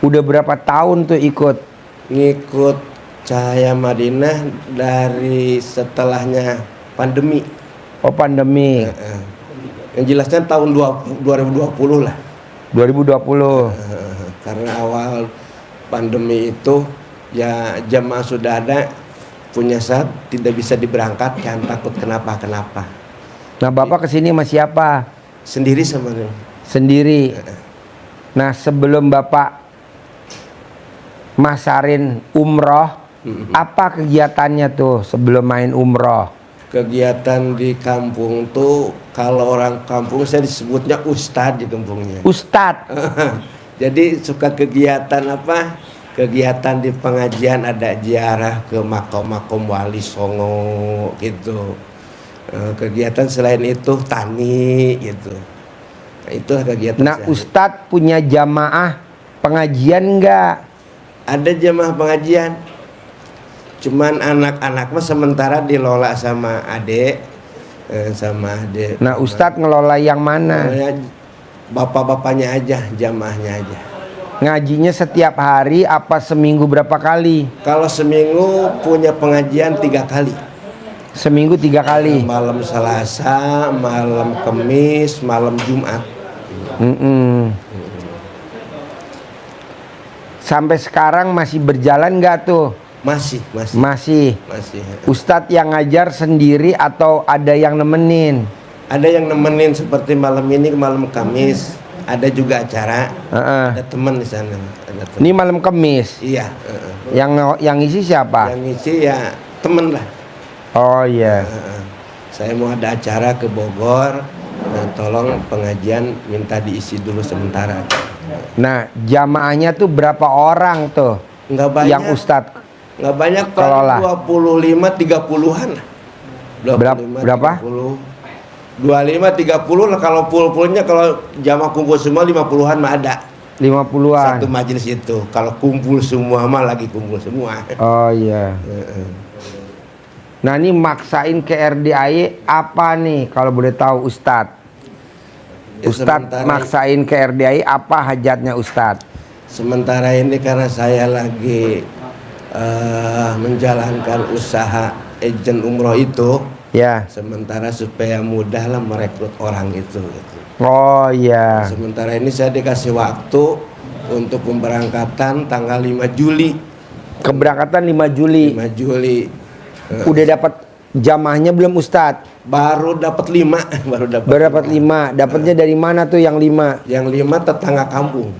Udah berapa tahun tuh ikut? Ngikut Cahaya Madinah dari setelahnya pandemi. Oh, pandemi. Yang jelasnya tahun 2020 lah. 2020. Karena awal pandemi itu ya jamaah sudah ada, punya saat tidak bisa diberangkatkan, takut kenapa-kenapa. Nah, Bapak kesini sama siapa? Sendiri sama dia. Sendiri. Nah, sebelum Bapak masarin umroh, apa kegiatannya tuh sebelum main umroh? Kegiatan di kampung tuh, kalau orang kampung saya disebutnya ustadz di kampungnya. Ustadz. Jadi suka kegiatan apa? Kegiatan di pengajian, ada ziarah ke makom-makom wali songo gitu. Kegiatan selain itu tani gitu. Nah, itulah kegiatan. Nah, Ustadz punya jamaah pengajian enggak? Ada jamaah pengajian, cuman anak-anak mah sementara dilola sama adik, Nah, Ustadz ngelola yang mana? Bapak-bapaknya aja, jamaahnya aja. Ngajinya setiap hari apa seminggu berapa kali? Kalau seminggu punya pengajian 3 kali. Seminggu 3 kali. Malam Selasa, malam Kamis, malam Jumat. Sampai sekarang masih berjalan nggak tuh? Masih. Ustadz yang ngajar sendiri atau ada yang nemenin? Ada yang nemenin, seperti malam ini, malam Kamis ada juga acara. Ada teman di sana. Ini malam Kamis. Iya. Yang ngisi siapa? Yang ngisi ya temen lah. Oh iya. Saya mau ada acara ke Bogor, nah, tolong pengajian minta diisi dulu sementara. Nah, jamaahnya tuh berapa orang tuh? Nggak banyak. Yang Ustadz nggak banyak, kelola. 25-30-an lah. Berapa? 25-30 lah kalau full-fullnya. Kalau jamaah kumpul semua 50-an mah ada. 50-an. Satu majelis itu. Kalau kumpul semua mah lagi kumpul semua. Oh iya. Nah, ini maksain ke RDAY apa nih kalau boleh tahu Ustadz? Ustadz maksain ke RDAY apa hajatnya Ustadz? Sementara ini karena saya lagi menjalankan usaha agen umroh itu. Ya. Sementara supaya mudah lah merekrut orang itu. Oh iya. Sementara ini saya dikasih waktu untuk pemberangkatan tanggal 5 Juli. Keberangkatan 5 Juli. 5 Juli. Udah dapat jamaahnya belum Ustadz? Baru dapat 5. Baru dapat 5. Dapatnya dari mana tuh yang 5? Yang 5 tetangga kampung.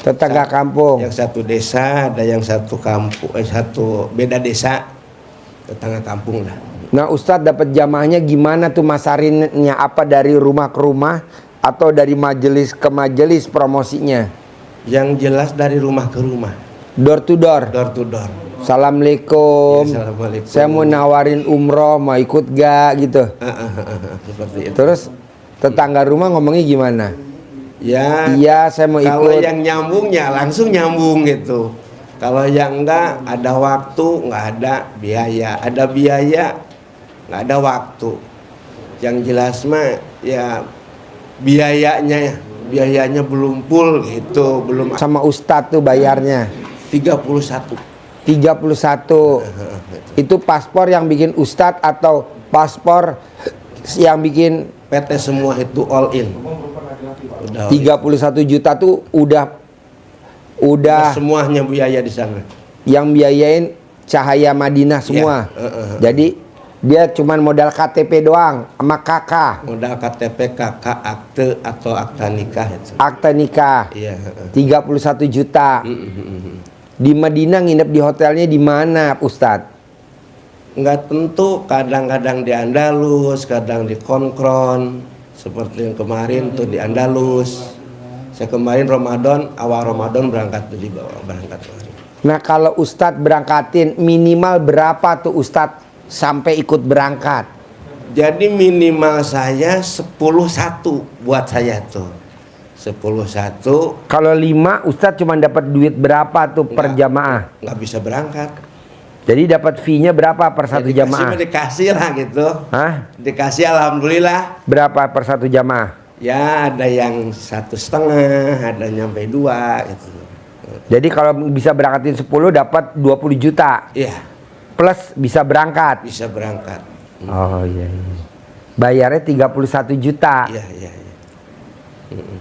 Tetangga kampung. Yang satu desa, ada yang satu kampung, satu beda desa. Tetangga kampung lah. Nah, Ustadz dapat jamaahnya gimana tuh masarinnya? Apa dari rumah ke rumah atau dari majelis ke majelis promosinya? Yang jelas dari rumah ke rumah. Door to door. Door to door. Assalamualaikum. Ya, assalamualaikum. Saya mau nawarin umroh, mau ikut gak gitu. Seperti itu. Terus tetangga rumah ngomongnya gimana? Ya. Iya, saya mau ikut. Kalau yang nyambung ya langsung nyambung gitu. Kalau yang enggak, ada waktu, nggak ada biaya. Ada biaya, nggak ada waktu. Yang jelas mah ya biayanya belum full gitu, belum. Sama Ustadz tuh bayarnya 31. Itu paspor yang bikin Ustadz atau paspor yang bikin PT semua itu all in. Udah 31 juta tuh udah semuanya biaya di sana. Yang biayain Cahaya Madinah semua. Ya. Jadi dia cuman modal KTP doang sama kakak. Modal KTP, kakak, akte atau akta nikah itu. Akta nikah. Iya. 31 juta. Di Madinah nginep di hotelnya di mana, Ustadz? Nggak tentu, kadang-kadang di Andalus, kadang di Konkron. Seperti yang kemarin tuh di Andalus. Saya kemarin awal Ramadan berangkat kemarin. Nah, kalau Ustadz berangkatin minimal berapa tuh Ustadz sampai ikut berangkat? Jadi minimal saya 10.1 buat saya tuh. 10.1. Kalau 5 Ustadz cuma dapat duit berapa tuh per jamaah? Nggak bisa berangkat. Jadi dapat fee-nya berapa per satu jamaah? Dikasih lah gitu. Hah? Dikasih alhamdulillah. Berapa per satu jamaah? Ya ada yang 1,5, ada nyampe 2 gitu. Jadi kalau bisa berangkatin 10 dapat 20 juta. Iya, Plus bisa berangkat. bisa berangkat. Oh iya, iya. Bayarnya 31 juta. Iya, iya, iya.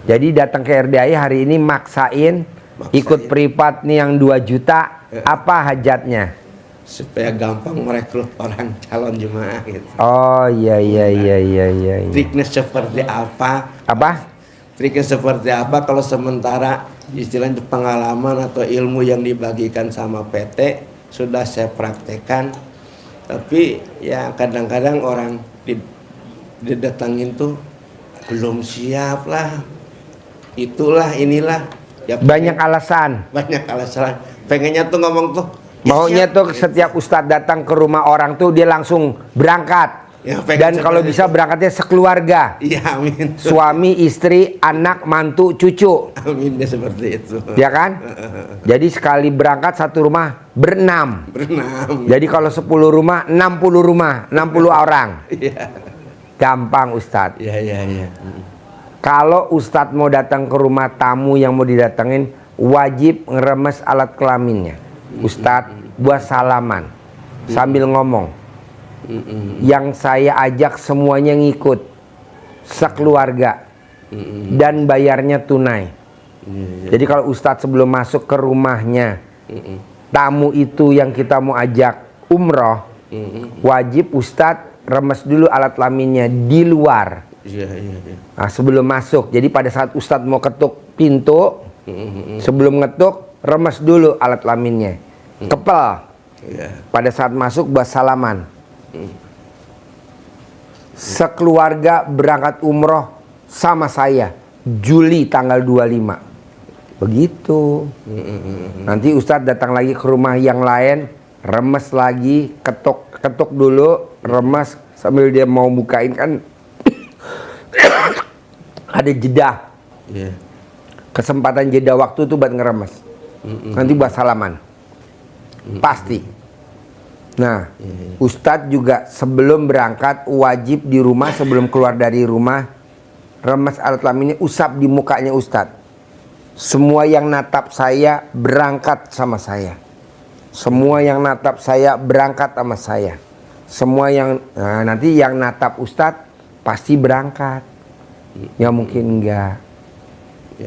Jadi datang ke RDAI hari ini maksain ikut privat nih yang 2 juta. Apa hajatnya? Supaya gampang merekrut orang calon jemaah gitu. Oh iya iya iya iya iya. Iya. Triknya seperti apa? Apa? Triknya seperti apa kalau sementara istilahnya pengalaman atau ilmu yang dibagikan sama PT sudah saya praktekkan, tapi ya kadang-kadang orang didatangin tuh belum siap lah, itulah inilah ya, Banyak alasan. banyak alasan pengennya tuh ngomong tuh Maunya siap. tuh setiap ustadz datang ke rumah orang tuh dia langsung berangkat. Ya, pengen Dan kalau seperti bisa itu. berangkatnya sekeluarga. Iya, amin. Suami, istri, anak, mantu, cucu. Amin ya, seperti itu. Ya kan? Jadi sekali berangkat satu rumah berenam. Berenam. Jadi kalau 10 rumah, 60 rumah, 60 orang. Iya. Gampang ustadz. Iya, iya, iya. Kalau ustadz mau datang ke rumah tamu yang mau didatengin, wajib ngeremes alat kelaminnya. Ustadz buat salaman sambil ngomong. Yang saya ajak semuanya ngikut sekeluarga dan bayarnya tunai. Jadi kalau ustadz sebelum masuk ke rumahnya, tamu itu yang kita mau ajak umroh, wajib ustadz remes dulu alat kelaminnya di luar. Iya, iya, iya. Nah, sebelum masuk. Jadi pada saat ustadz mau ketuk pintu, sebelum ngetuk remes dulu alat kelaminnya, kepel. Iya. Pada saat masuk buat salaman. Sekeluarga berangkat umroh sama saya Juli tanggal 25. Begitu. Nanti ustadz datang lagi ke rumah yang lain, remes lagi, ketuk dulu, remes sambil dia mau bukain kan ada jeda. Iya. Kesempatan jeda waktu tuh buat ngeremes. Nanti buat salaman. Pasti. Nah, ustadz juga sebelum berangkat wajib di rumah sebelum keluar dari rumah remes alat kelaminnya, usap di mukanya ustadz. Semua yang natap saya berangkat sama saya. Semua yang natap saya berangkat sama saya. Semua yang nanti yang natap ustadz pasti berangkat. Ya mungkin enggak.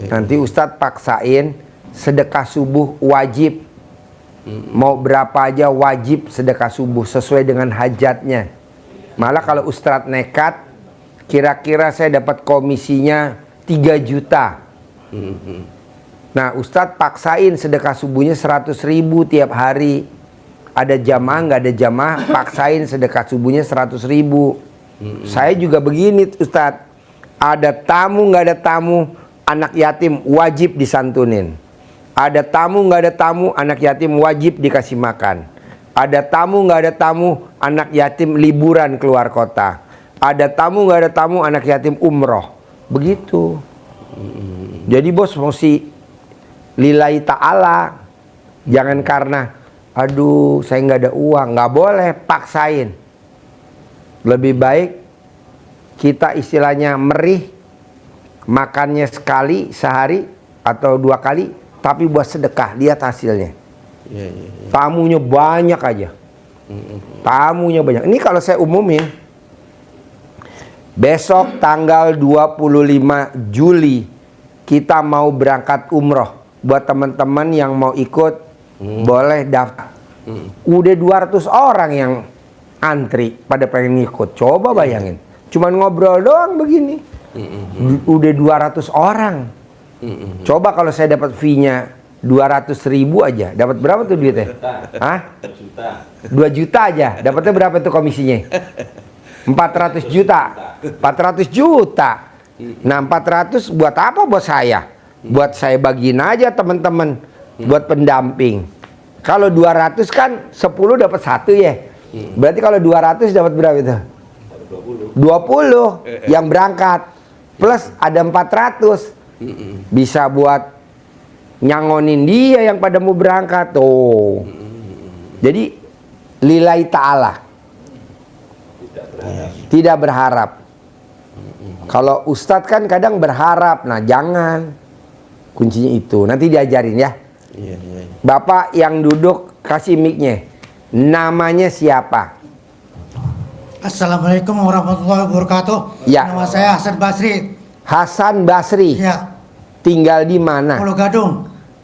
Nanti ustadz paksain sedekah subuh wajib. Mau berapa aja wajib sedekah subuh sesuai dengan hajatnya. Malah kalau ustadz nekat, kira-kira saya dapat komisinya 3 juta. Nah ustadz paksain sedekah subuhnya 100.000 tiap hari. Ada jamaah nggak ada jamaah, paksain sedekah subuhnya 100.000. Saya juga begini ustadz. Ada tamu nggak ada tamu, anak yatim wajib disantunin. Ada tamu nggak ada tamu, anak yatim wajib dikasih makan. Ada tamu nggak ada tamu, anak yatim liburan keluar kota. Ada tamu nggak ada tamu, anak yatim umroh. Begitu. Jadi bos mesti lillahi ta'ala. Jangan karena aduh saya nggak ada uang, nggak boleh paksain. Lebih baik kita istilahnya merih, makannya sekali sehari atau 2 kali, tapi buat sedekah, lihat hasilnya. Iya, iya, iya. Tamunya banyak aja. Tamunya banyak. Ini kalau saya umumin, besok tanggal 25 Juli kita mau berangkat umroh. Buat teman-teman yang mau ikut, boleh daftar. Udah 200 orang yang antri pada pengen ngikut. Coba bayangin, cuman ngobrol doang begini. Udah 200 orang. Coba kalau saya dapat fee-nya 200.000 aja, dapat berapa tuh duitnya? Hah? 2 juta aja, dapatnya berapa tuh komisinya? 400 juta. 400 juta. Nah 400 buat apa? Buat saya. Buat saya bagiin aja teman-teman, buat pendamping. Kalau 200 kan 10 dapat 1 ya. Berarti kalau 200 dapat berapa itu? 20 yang berangkat. Plus ada 400. Bisa buat nyangonin dia yang pada mau berangkat tuh. Jadi lillahi ta'ala, tidak berharap. Kalau ustadz kan kadang berharap. Nah jangan, kuncinya itu nanti diajarin ya. Iya, iya, iya. Bapak yang duduk kasih mic-nya. Namanya siapa? Assalamualaikum warahmatullahi wabarakatuh. Ya. Nama saya Hasan Basri. Hasan Basri. Ya, Tinggal di mana? Pulau Gadung.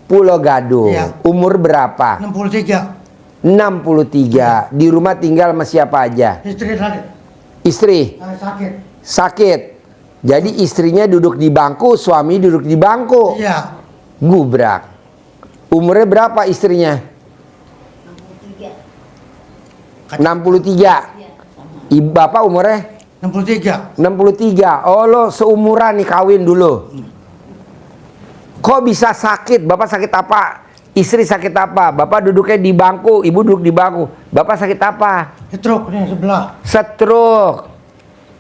Pulau Gadung. Ya. Umur berapa? 63. 63. Di rumah tinggal sama siapa aja? Istri tadi Istri sakit. sakit. Jadi istrinya duduk di bangku, suami duduk di bangku. Iya. Gubrak. Umurnya berapa istrinya? 63. Ibu bapak umurnya 63. 63. Oh, lo seumuran nih, kawin dulu. Kok bisa sakit? Bapak sakit apa? Istri sakit apa? Bapak duduknya di bangku, ibu duduk di bangku. Bapak sakit apa? Stroke nih sebelah. Stroke.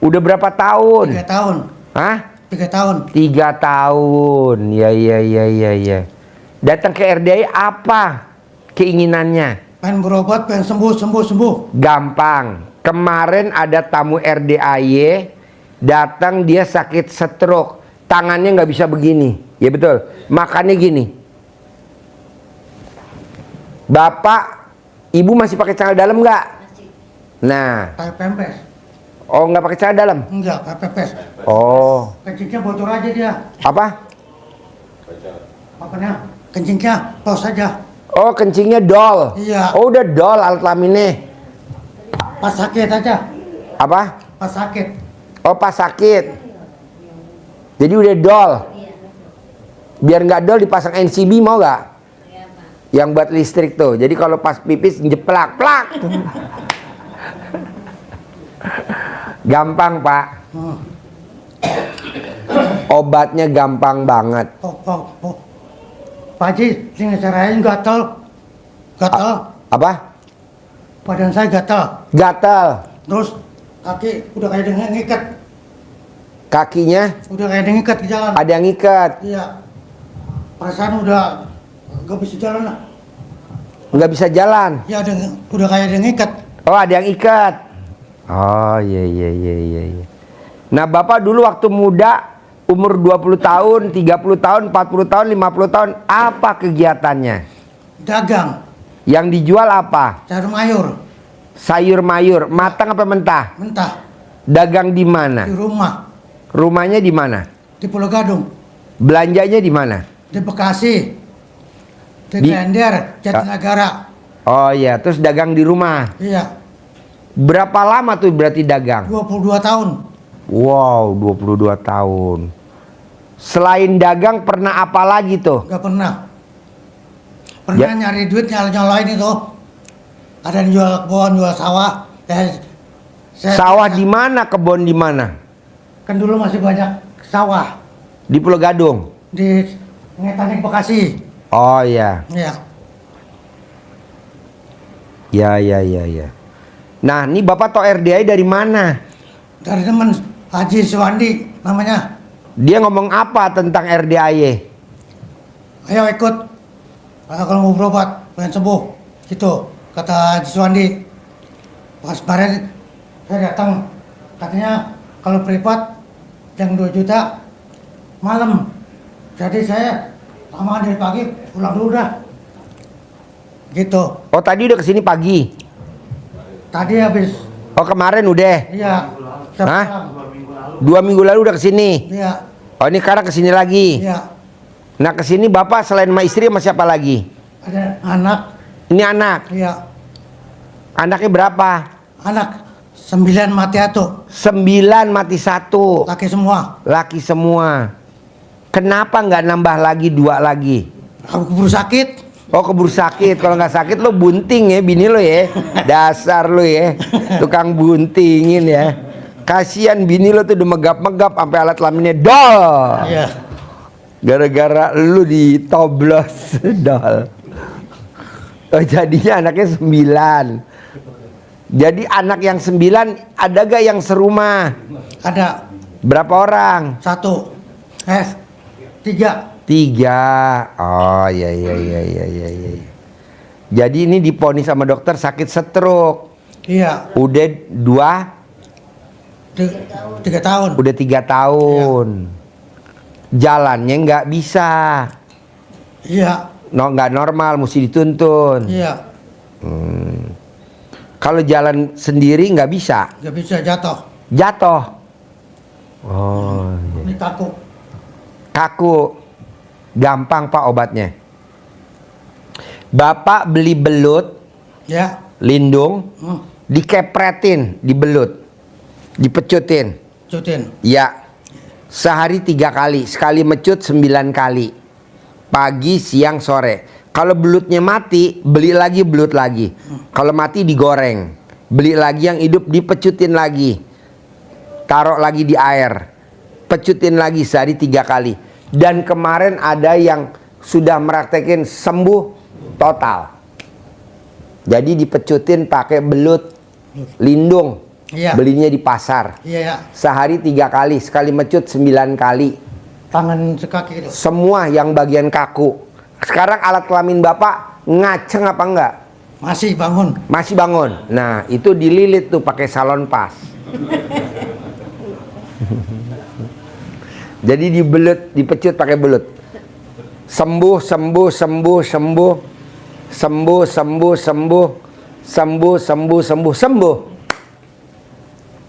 Udah berapa 3 tahun? tahun. Hah? 3 tahun. 3 tahun. Ya. Datang ke RDI apa keinginannya? Pengen berobat, pengen sembuh. Gampang. Kemarin ada tamu RDAY datang, dia sakit stroke, tangannya nggak bisa begini, ya betul. Makannya gini. Bapak, ibu masih pakai celana dalam nggak? Nah, Pakai pempes. oh nggak pakai celana dalam? Enggak, pakai pempes. Oh, Kencingnya bocor aja dia. apa? Apanya? Kencingnya tos aja. Oh, kencingnya dol. Iya. Oh, udah dol alat kelaminnya. Pas sakit aja. Apa? Pas sakit. Oh, pas sakit. Jadi udah dol. Biar nggak dol dipasang NCB, mau nggak? Yang buat listrik tuh. Jadi kalau pas pipis jeplak, plak. Gampang, Pak. Obatnya gampang banget. Oh. Pak Haji, sini carain gatal. Apa? Badan saya gatal. Gatal. Terus kaki udah kayak dengan ngikat. Kakinya Udah kayak dengan ngikat ke jalan. ada yang ikat. Iya. Perasaan udah gak bisa jalan lah. Nggak bisa jalan. Ya udah kayak ada yang ngikat. Oh, ada yang ikat. Oh, iya. Nah, Bapak dulu waktu muda, umur 20 tahun, 30 tahun, 40 tahun, 50 tahun, apa kegiatannya? Dagang. Yang dijual apa? Sayur mayur. Sayur mayur, matang apa mentah? Mentah. Dagang di mana? Di rumah. Rumahnya di mana? Di Pulau Gadung. Belanjanya di mana? Di Bekasi. Di Di- Klender. Jatinegara. Oh iya, terus dagang di rumah. Iya. Berapa lama tuh berarti dagang? 22 tahun. Wow, 22 tahun. Selain dagang pernah apa lagi tuh? Gak pernah. Pernah nyari duit nyalain itu. Ada yang jual kebun, jual sawah. Sawah di mana, kebun di mana? Kan dulu masih banyak sawah. Di Pulau Gadung. Di Ngetanik Bekasi. Oh iya. Iya. Ya. Nah, ini Bapak tahu RDI dari mana? Dari teman Haji Suwandi namanya. Dia ngomong apa tentang RDI? Ayo ikut. Kalau mau berobat, pengen sembuh. Gitu, kata Haji Suwandi. Pas kemarin saya datang, katanya kalau privat yang 2 juta malam. Jadi saya lama dari pagi pulang dulu dah. Gitu. Oh, tadi udah kesini pagi. Tadi habis, Oh, kemarin udah. iya. Hah? Malam. 2 minggu lalu udah kesini. Iya, Oh, ini sekarang kesini lagi. iya. Nah, kesini Bapak selain sama istri sama siapa lagi? Ada anak, Ini anak. iya. Anaknya berapa? Anak 9 mati atuh. 9 mati 1. Laki semua. Laki semua. Kenapa nggak nambah lagi 2 lagi? Aku keburu sakit. Oh, keburu sakit. Kalau nggak sakit lo bunting ya bini lo ya. Dasar lo ya. Tukang buntingin ya. Kasihan bini lo tuh udah megap-megap sampai alat kelaminnya dol. Iya. Gara-gara lu ditoblos dol. Oh, jadinya anaknya 9. Jadi anak yang 9 ada gak yang serumah? Ada Berapa orang? 1, 3. 3. Oh iya. Jadi ini diponis sama dokter sakit stroke. Iya. Udah 3 tahun. udah 3 tahun. Jalannya nggak bisa. Iya. nggak normal, mesti dituntun. Iya, Kalau jalan sendiri nggak bisa, nggak bisa jatuh. jatuh. Oh, iya. Ini kaku. Kaku, gampang Pak obatnya. Bapak beli belut, Ya. lindung, dikepretin, dibelut, dipecutin. Cutin. Ya, sehari 3 kali, sekali mecut 9 kali, pagi, siang, sore. Kalau belutnya mati, beli lagi belut lagi. Kalau mati digoreng, beli lagi yang hidup, dipecutin lagi, taruh lagi di air, pecutin lagi sehari 3 kali. Dan kemarin ada yang sudah meraktekin sembuh total. Jadi dipecutin pakai belut lindung, Iya. belinya di pasar. Iya, ya. Sehari 3 kali, sekali mecut 9 kali. Tangan sekaki itu. Semua yang bagian kaku. Sekarang alat kelamin Bapak ngaceng apa enggak? Masih bangun. Masih bangun. Nah, itu dililit tuh pakai salon pas. Jadi dibelut, dipecut pakai belut. Sembuh, sembuh, sembuh, sembuh. Sembuh, sembuh, sembuh. Sembuh, sembuh, sembuh, sembuh.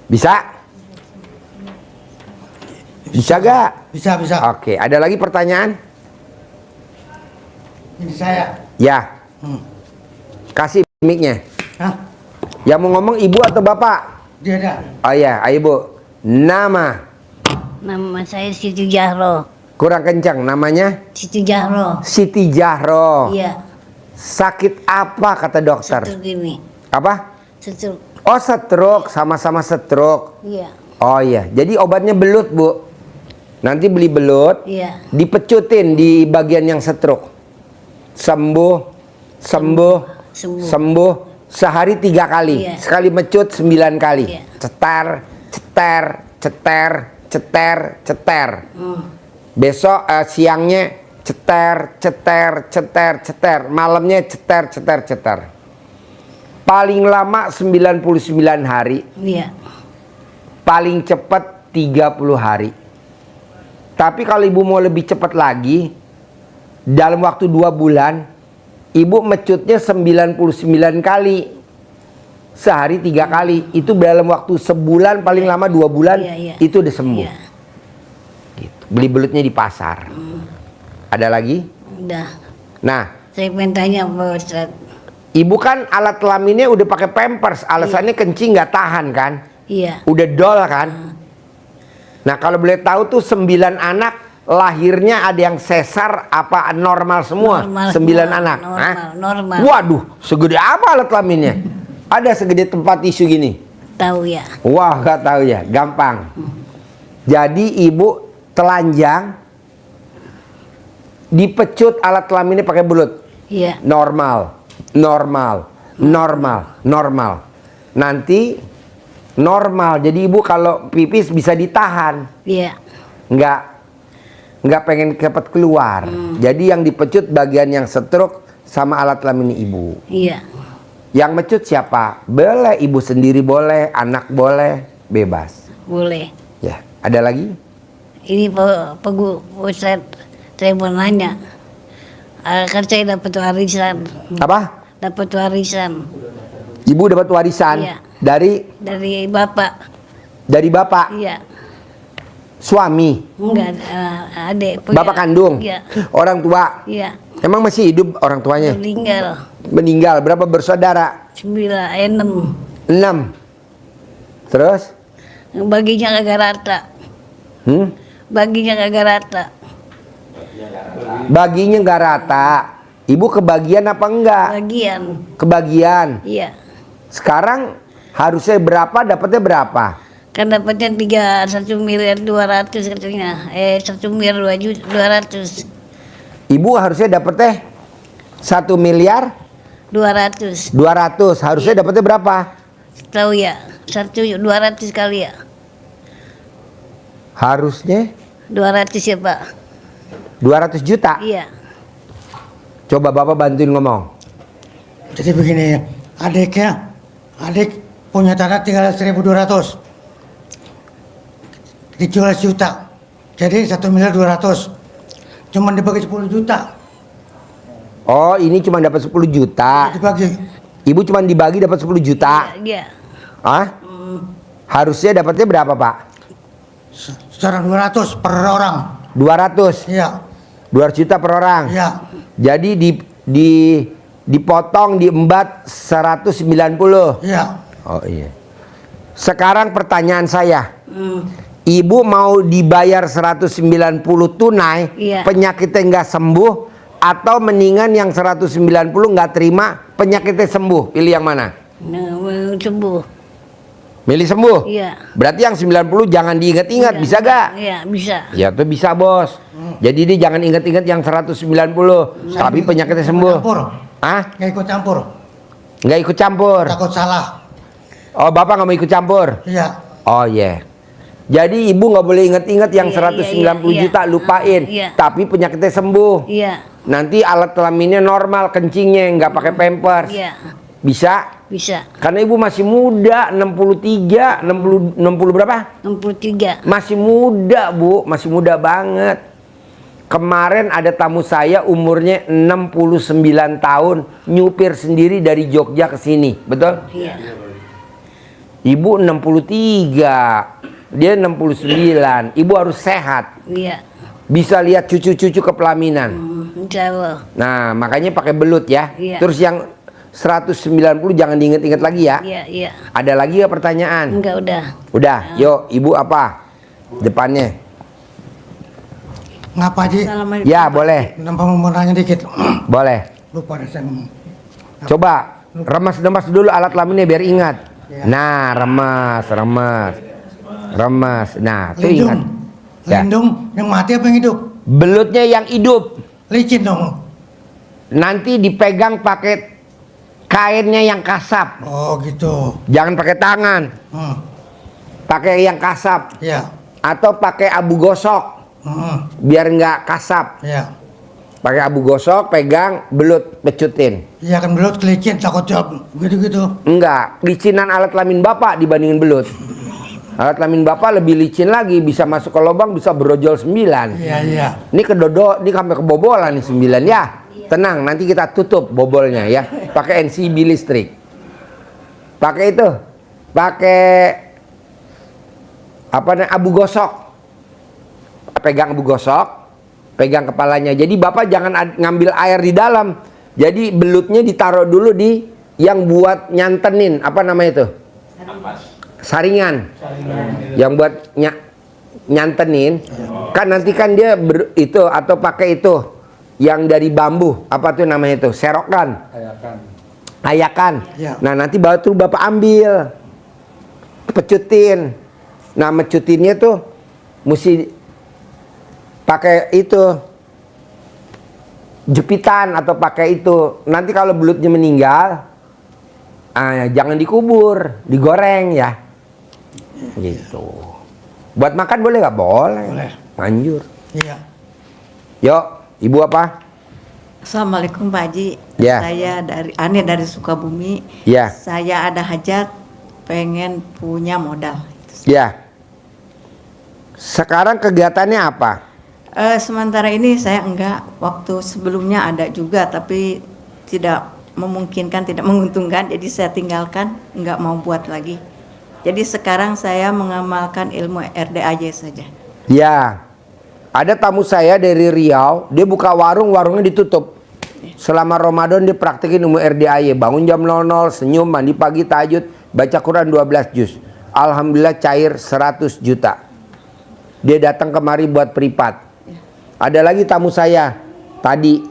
Bisa? Bisa gak? Bisa, bisa. Oke, ada lagi pertanyaan? Ini saya. Ya, kasih mic-nya. Hah? Yang mau ngomong ibu atau bapak? Dia ada. Oh ya, ayo bu. Nama? Nama saya Siti Jahro. Kurang kencang, namanya? Siti Jahro. Siti Jahro. Iya. Sakit apa kata dokter? Stroke ini. Apa? Stroke. Oh stroke, sama-sama stroke. Iya. Oh iya, jadi obatnya belut bu. Nanti beli belut, Iya. dipecutin di bagian yang stroke. Sembuh, sembuh, Sembuh. sembuh. Sehari 3 kali, Iya. sekali mecut 9 kali. Iya. Ceter, ceter, ceter, ceter, ceter. Besok siangnya ceter, ceter, ceter, ceter. Malamnya ceter, ceter, ceter. Paling lama 99 hari. Iya. Paling cepat 30 hari. Tapi kalau ibu mau lebih cepat lagi, dalam waktu 2 bulan, ibu mecutnya 99 kali. Sehari 3 kali. Itu dalam waktu sebulan, paling lama 2 bulan, Iya, iya. itu udah sembuh. Iya. Gitu. Beli belutnya di pasar. Ada lagi? Udah. Nah, Saya pengen tanya Pak Ustad. ibu kan alat kelaminnya udah pakai pampers, alasannya kencing nggak tahan kan? Iya. Udah dol kan? Nah kalau boleh tahu tuh 9 anak lahirnya ada yang sesar apa normal semua? Normal 9 semua. anak. Normal, Hah? normal. Waduh, segede apa alat kelaminnya? Ada segede tempat tisu gini. Tahu ya. Wah, nggak tahu ya, gampang. Jadi ibu telanjang, dipecut alat kelaminnya pakai belut. Iya. Normal, normal, normal, normal. Nanti normal. Jadi ibu kalau pipis bisa ditahan, Iya. nggak pengen cepat keluar. Jadi yang dipecut bagian yang stroke sama alat kelamin ibu. Iya. Yang mecut siapa? Boleh ibu sendiri, boleh anak, boleh, bebas. Boleh. Ya, ada lagi? Ini Pak Ustad, saya mau nanya. Kan saya dapat warisan. Apa? Dapat warisan Ibu dapat warisan Iya. dari bapak. bapak, Iya. suami, Enggak, adik. bapak kandung, Iya. orang tua. Iya. Emang masih hidup orang tuanya? Meninggal. Meninggal. Berapa bersaudara? 6. 6. Terus? Baginya kagak rata. Baginya kagak rata. Baginya nggak rata. Ibu kebagian apa enggak? Bagian. Kebagian. Iya. Sekarang harusnya berapa? Dapatnya berapa? Kan dapatnya 1.200.000.000 katanya. 1.200.000.000. Ibu harusnya dapatnya 1 miliar 200. 200. Harusnya dapatnya berapa? Tahu ya? 200 kali ya. Harusnya 200 ya Pak. 200 juta. Iya. Coba Bapak bantuin ngomong. Jadi begini, adik punya tanah tinggal 1.200. Dijual sejuta. Jadi 1.200.000.000. Cuman dibagi 10 juta. Oh, ini cuma dapat 10 juta. Dibagi. Ibu cuma dibagi dapat 10 juta. Iya. Ah? Harusnya dapatnya berapa, Pak? Secara 200 per orang. 200. Iya. 200 juta per orang. Iya. Jadi dipotong diembat 190. Iya. Oh iya. Sekarang pertanyaan saya. Hmm. Ibu mau dibayar 190 tunai, Iya. penyakitnya nggak sembuh, atau mendingan yang 190 nggak terima, penyakitnya sembuh? Pilih yang mana? Nah, mau sembuh. Milih sembuh? Iya. Berarti yang 90 jangan diingat-ingat, Iya. bisa gak? Iya, bisa. Ya tuh bisa, Bos. Jadi dia jangan ingat-ingat yang 190, tapi penyakitnya sembuh. Campur. Hah? Nggak ikut campur. Nggak ikut campur? Takut salah. Oh, Bapak nggak mau ikut campur? Iya. Oh iya. Jadi ibu nggak boleh ingat-ingat yang Iya, 190 iya, juta, lupain. Iya. Tapi penyakitnya sembuh. Iya. Nanti alat kelaminnya normal, kencingnya nggak pakai pampers. Iya. Bisa? Bisa. Karena ibu masih muda, 63, 60 berapa? 63. Masih muda, Bu, masih muda banget. Kemarin ada tamu saya umurnya 69 tahun, nyupir sendiri dari Jogja ke sini, betul? Iya. Ibu 63, dia 69. Ibu harus sehat, Iya. bisa lihat cucu-cucu ke pelaminan. Insya Allah. Nah, makanya pakai belut ya. Iya. Terus yang 190 jangan diinget-inget lagi ya. Iya, iya. Ada lagi ya pertanyaan? Enggak, udah. Udah, yuk, ibu apa? Depannya. Ngapa Ji? Assalamualaikum. Ya, boleh. Nampak mau nanya dikit. Boleh. Lupa deh saya ngomong. Coba remas-remas dulu alat kelaminnya biar ingat. Ya. Nah, remas. Nah, tuh ingat. Lindung. Ya. Lindung yang mati apa yang hidup? Belutnya yang hidup. Licin dong. Nanti dipegang pakai kainnya yang kasap. Oh gitu. Jangan pakai tangan. Pakai yang kasap Iya. atau pakai abu gosok biar nggak kasap. Iya. Pakai abu gosok, pegang belut, pecutin. Iya kan belut kelicin takut jawab gitu-gitu. Enggak, licinan alat kelamin bapak dibandingin belut. Alat kelamin bapak lebih licin lagi, bisa masuk ke lubang, bisa berojol 9. Iya iya. Ini kedodo, ini sampai kebobolan nih 9 ya. Tenang, nanti kita tutup bobolnya ya. Pakai NCB listrik. Pakai itu. Pakai apa namanya? Abu gosok. Pegang abu gosok, pegang kepalanya. Jadi bapak jangan ngambil air di dalam. Jadi belutnya ditaruh dulu di yang buat nyantenin, apa namanya itu? Saringan. Yang buat nyantenin. Kan nanti kan dia itu atau pakai itu yang dari bambu, apa tuh namanya itu? Serokan. Ayakan. Ya. Nah, nanti batu bapak ambil. Pecutin. Nah, mecutinnya tuh mesti pakai itu jepitan atau pakai itu. Nanti kalau belutnya meninggal, jangan dikubur, digoreng ya. Gitu. Buat makan boleh nggak? Boleh. Boleh. Manjur. Iya. Yuk, ibu apa? Assalamualaikum Pak Haji. Ya. Saya dari Sukabumi. Ya. Saya ada hajat pengen punya modal. Ya. Sekarang kegiatannya apa? Sementara ini saya enggak. Waktu sebelumnya ada juga tapi tidak memungkinkan, tidak menguntungkan. Jadi saya tinggalkan, enggak mau buat lagi. Jadi sekarang saya mengamalkan ilmu RDAJ saja. Ya. Ada tamu saya dari Riau, dia buka warung, warungnya ditutup. Selama Ramadan dia praktekin ilmu RDAY, bangun jam 00, senyum, mandi pagi, tahajud, baca Quran 12 juz. Alhamdulillah cair 100 juta. Dia datang kemari buat privat. Ada lagi tamu saya tadi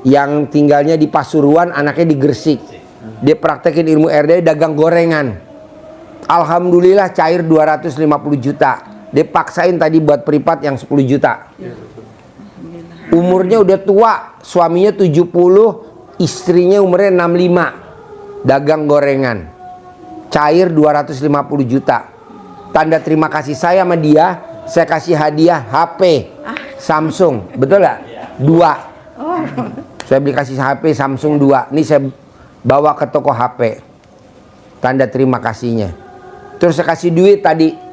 yang tinggalnya di Pasuruan, anaknya di Gresik. Dia praktekin ilmu RDAY, dagang gorengan. Alhamdulillah cair 250 juta. Dia paksain tadi buat privat yang 10 juta. Umurnya udah tua, suaminya 70, istrinya umurnya 65. Dagang gorengan. Cair 250 juta. Tanda terima kasih saya sama dia, saya kasih hadiah HP Samsung. Betul gak? 2. Saya beli kasih HP Samsung 2. Ini saya bawa ke toko HP. Tanda terima kasihnya. Terus saya kasih duit tadi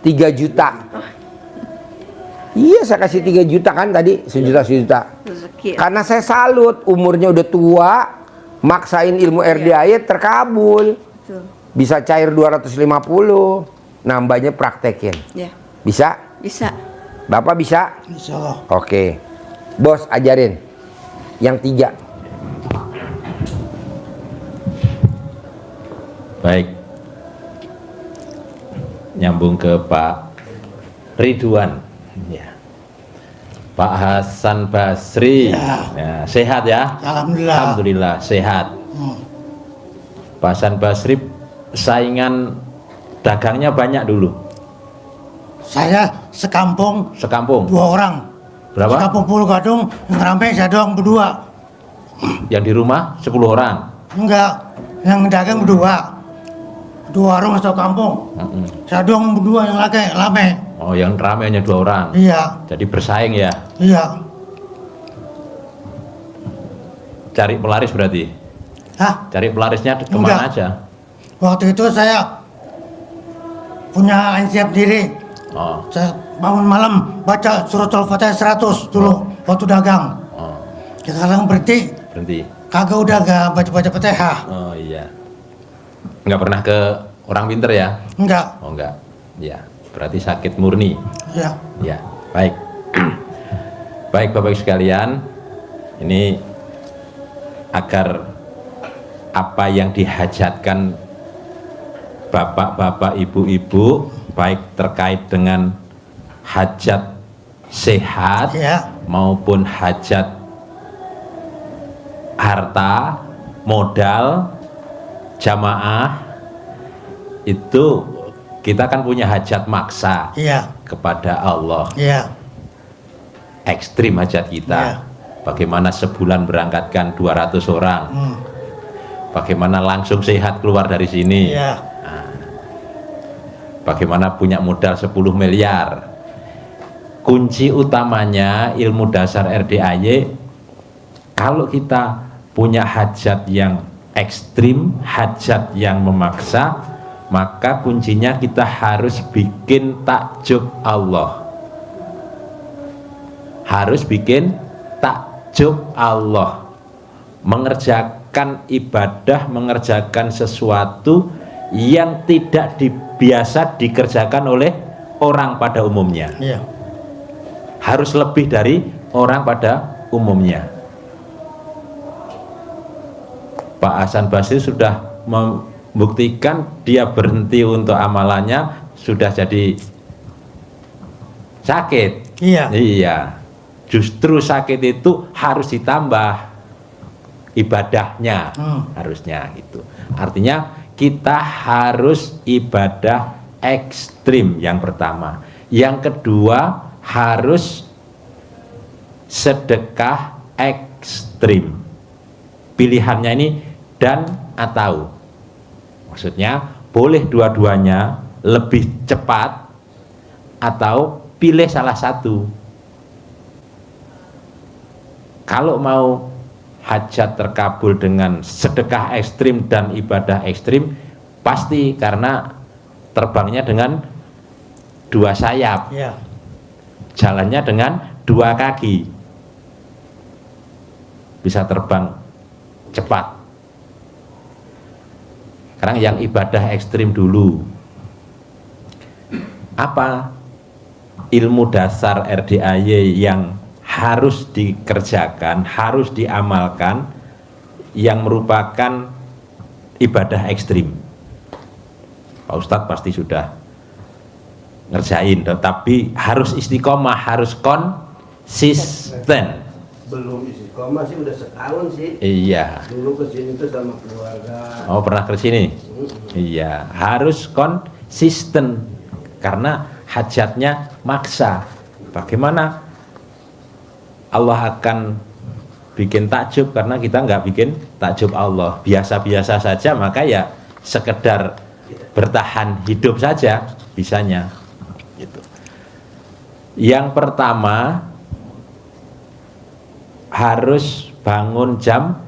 3 juta. Iya, saya kasih 3 juta kan tadi, sejuta. Rezeki laki-laki. Karena saya salut, umurnya udah tua, maksain ilmu RDAY terkabul. Betul. Bisa cair 250, nambahnya praktekin. Ya, Bisa? bisa. Bapak bisa? Insya Allah. Oke. Bos, ajarin. Yang 3. Baik. Nyambung ke Pak Ridwan. Ya. Pak Hasan Basri. Ya, sehat ya? Alhamdulillah. Alhamdulillah sehat. Pak Hasan Basri saingan dagangnya banyak dulu. Saya sekampung Sekampung. 2 orang. Berapa? Sekampung Pulau Gadung, yang ramai saya doang berdua. Yang di rumah 10 orang. Enggak, yang dagang berdua. 2 orang satu kampung. Saya doang berdua yang laki, ramai. Oh, yang ramai hanya 2 orang. Iya, Jadi bersaing ya. iya. Cari pelaris berarti. Hah? Cari pelarisnya kemana Enggak. aja? Waktu itu saya punya inisiatif diri. Oh, Saya bangun malam baca surat Al-Fatihah 100 dulu waktu dagang. oh, Sekarang berhenti, berhenti. kagak udah gak baca-baca Fatihah. Oh iya. Nggak pernah ke orang pinter ya? Enggak, Oh enggak. Ya, berarti sakit murni. ya. Ya, baik. Baik Bapak sekalian, ini agar apa yang dihajatkan bapak-bapak, ibu-ibu, baik terkait dengan hajat sehat Ya. maupun hajat harta, modal, jamaah, itu kita kan punya hajat maksa Iya, kepada Allah. iya, Ekstrim hajat kita. Ya. Bagaimana sebulan berangkatkan 200 orang. hmm, Bagaimana langsung sehat keluar dari sini. iya, Bagaimana punya modal 10 miliar. Kunci utamanya ilmu dasar RDAY, kalau kita punya hajat yang ekstrim, hajat yang memaksa, maka kuncinya kita harus bikin takjub Allah. Harus bikin takjub Allah. Mengerjakan ibadah, mengerjakan sesuatu yang tidak biasa dikerjakan oleh orang pada umumnya. iya. Harus lebih dari orang pada umumnya. Pak Hasan Basri sudah membuktikan dia berhenti untuk amalannya, sudah jadi sakit. Iya. Iya. Justru sakit itu harus ditambah ibadahnya, harusnya gitu. Artinya kita harus ibadah ekstrim yang pertama. Yang kedua harus sedekah ekstrim. Pilihannya ini dan atau. Maksudnya boleh dua-duanya, lebih cepat atau pilih salah satu. Kalau mau hajat terkabul dengan sedekah ekstrim dan ibadah ekstrim, pasti karena terbangnya dengan 2 sayap, Iya. jalannya dengan 2 kaki, bisa terbang cepat. Sekarang yang ibadah ekstrim dulu. Apa ilmu dasar RDAY yang harus dikerjakan, harus diamalkan, yang merupakan ibadah ekstrim? Pak Ustadz pasti sudah ngerjain, tetapi harus istiqomah, harus konsisten. Belum istiqomah sih, udah setahun sih. Iya. Dulu kesini tuh sama keluarga. Oh, pernah ke sini? Iya, harus konsisten karena hajatnya maksa. Bagaimana Allah akan bikin takjub karena kita nggak bikin takjub Allah, biasa-biasa saja, maka ya sekedar bertahan hidup saja bisanya gitu. Yang pertama harus bangun jam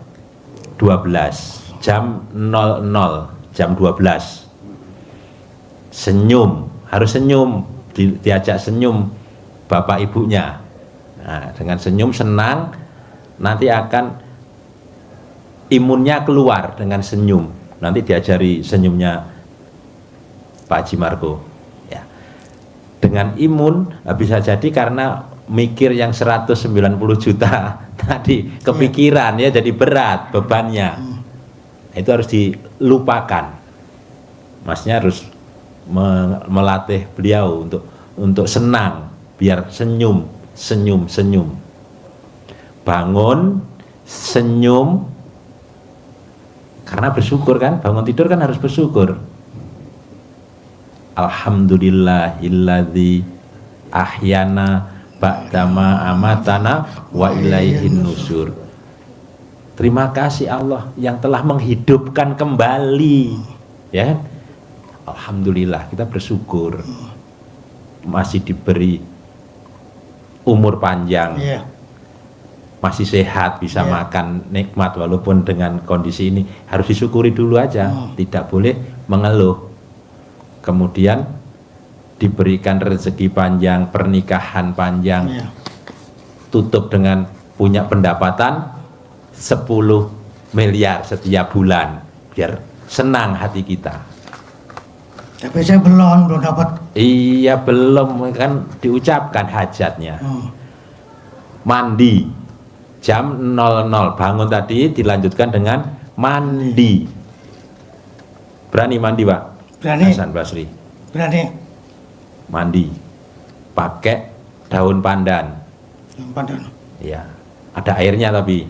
12, jam 00, jam 12. Senyum, harus senyum, diajak senyum bapak ibunya. Nah, dengan senyum senang, nanti akan imunnya keluar dengan senyum. Nanti diajari senyumnya Pak Haji Marco ya. Dengan imun bisa jadi karena mikir yang 190 juta tadi kepikiran ya, jadi berat bebannya. Itu harus dilupakan. Masnya harus melatih beliau untuk senang, biar senyum. Bangun, senyum, karena bersyukur kan, bangun tidur kan harus bersyukur. Alhamdulillahilladzi ahyana ba'dama amatana wa ilaihin nusur. Terima kasih Allah yang telah menghidupkan kembali, ya. Alhamdulillah, kita bersyukur masih diberi umur panjang, masih sehat, bisa makan nikmat walaupun dengan kondisi ini. Harus disyukuri dulu aja, tidak boleh mengeluh. Kemudian diberikan rezeki panjang, pernikahan panjang, tutup dengan punya pendapatan 10 miliar setiap bulan, biar senang hati kita. Tapi saya belum dapat. Iya, belum, kan diucapkan hajatnya. Mandi jam 00, bangun tadi dilanjutkan dengan mandi. Berani mandi, Pak? Berani. Hasan Basri. Berani. Mandi pakai daun pandan. Pandan. Iya. Ada airnya tapi.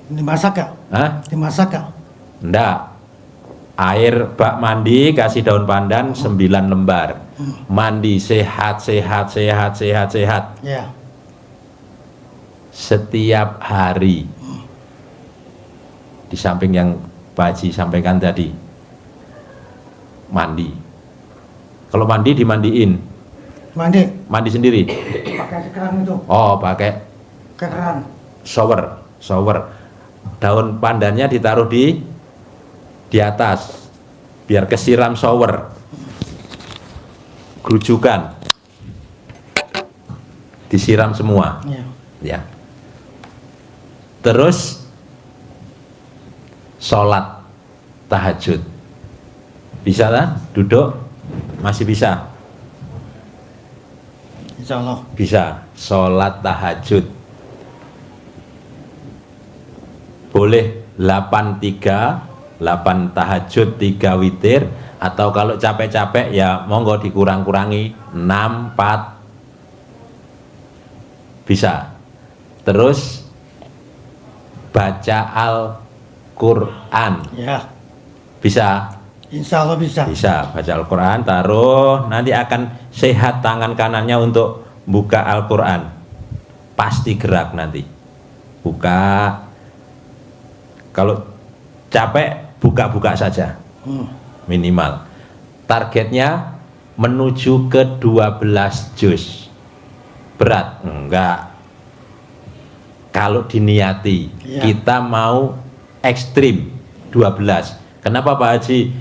Dimasak ya? Hah? Dimasak ya? Enggak. Air bak mandi kasih daun pandan 9 lembar. Mandi sehat. Ya. Setiap hari. Di samping yang Pak Haji sampaikan tadi. Mandi. Kalau mandi dimandiin. Mandi sendiri. Pakai keran itu. Oh, pakai Keran. shower. Daun pandannya ditaruh di atas biar kesiram shower. Gerujukan disiram semua. Ya. Terus sholat tahajud. Bisa lah, duduk masih bisa. Insya Allah. Bisa sholat tahajud. Boleh 8 tahajud 3 witir, atau kalau capek-capek ya monggo dikurang-kurangi 6 4 bisa. Terus baca Al-Quran. Ya. Bisa. Insya Allah bisa. Bisa baca Al-Quran, taruh, nanti akan sehat tangan kanannya untuk buka Al-Quran. Pasti gerak nanti. Buka. Kalau capek, buka-buka saja. Minimal. Targetnya menuju ke 12 juz. Berat? Enggak. Kalau diniati, kita mau ekstrim 12. Kenapa Pak Haji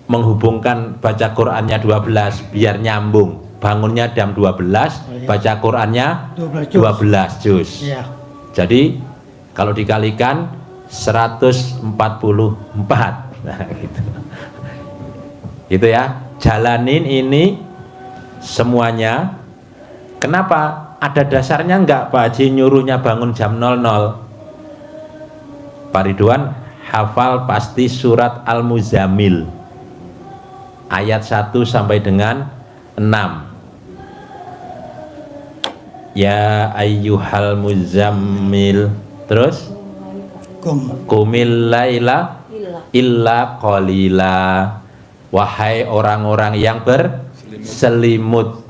menghubungkan baca Qurannya 12 biar nyambung? Bangunnya jam 12, baca Qurannya 12 juz. Jadi kalau dikalikan 144. Nah, gitu. Gitu ya. Jalanin ini semuanya. Kenapa? Ada dasarnya enggak Pak Haji nyuruhnya bangun jam 00? Pak Ridwan hafal pasti surat Al-Muzammil ayat 1 sampai dengan 6. Ya ayyuhal muzammil. Terus Qumil laila illa qalila. Wahai orang-orang yang berselimut,